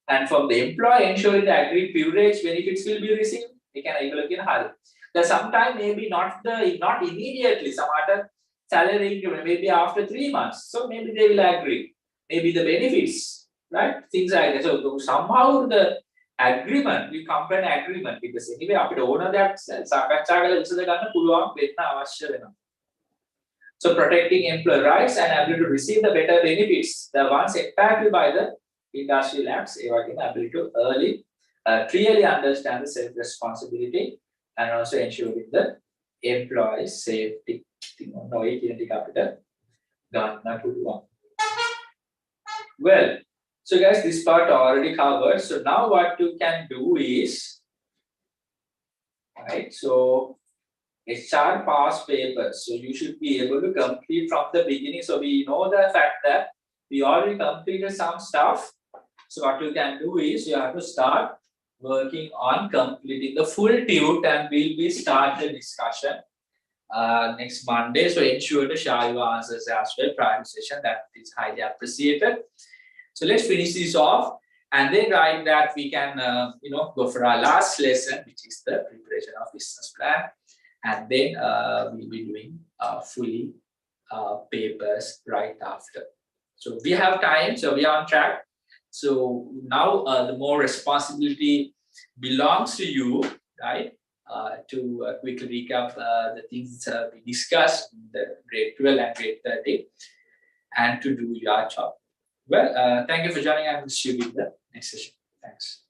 And from the employee, ensuring the agreed privilege benefits will be received. They can able to hal. The sometime maybe not immediately. Some other salary increment maybe after 3 months. So maybe they will agree. Maybe the benefits, right? Things like that. So somehow the agreement, we come to an agreement because anyway අපිට ඕන දෙයක් සාකච්ඡා කරලා විසඳ ගන්න පුළුවන් වෙන්න අවශ්‍ය වෙනවා. So protecting employee rights and ability to receive the better benefits, the ones impacted by the industrial acts, ability to clearly understand the self-responsibility and also ensuring the employee safety. Well, so guys, this part already covered. So now what you can do is, right? So HR past papers. So you should be able to complete from the beginning. So we know the fact that we already completed some stuff. So what you can do is you have to start working on completing the full tute, and we'll be start the discussion next Monday. So ensure to share your answers as well prior to session. That is highly appreciated. So let's finish this off, and then right that we can go for our last lesson, which is the preparation of business plan, and then we'll be doing fully papers right after. So we have time, so we are on track. So now the more responsibility belongs to you, right? To quickly recap the things we discussed in the grade 12 and grade 13, and to do your job. Well, thank you for joining. I will see you in the next session. Thanks.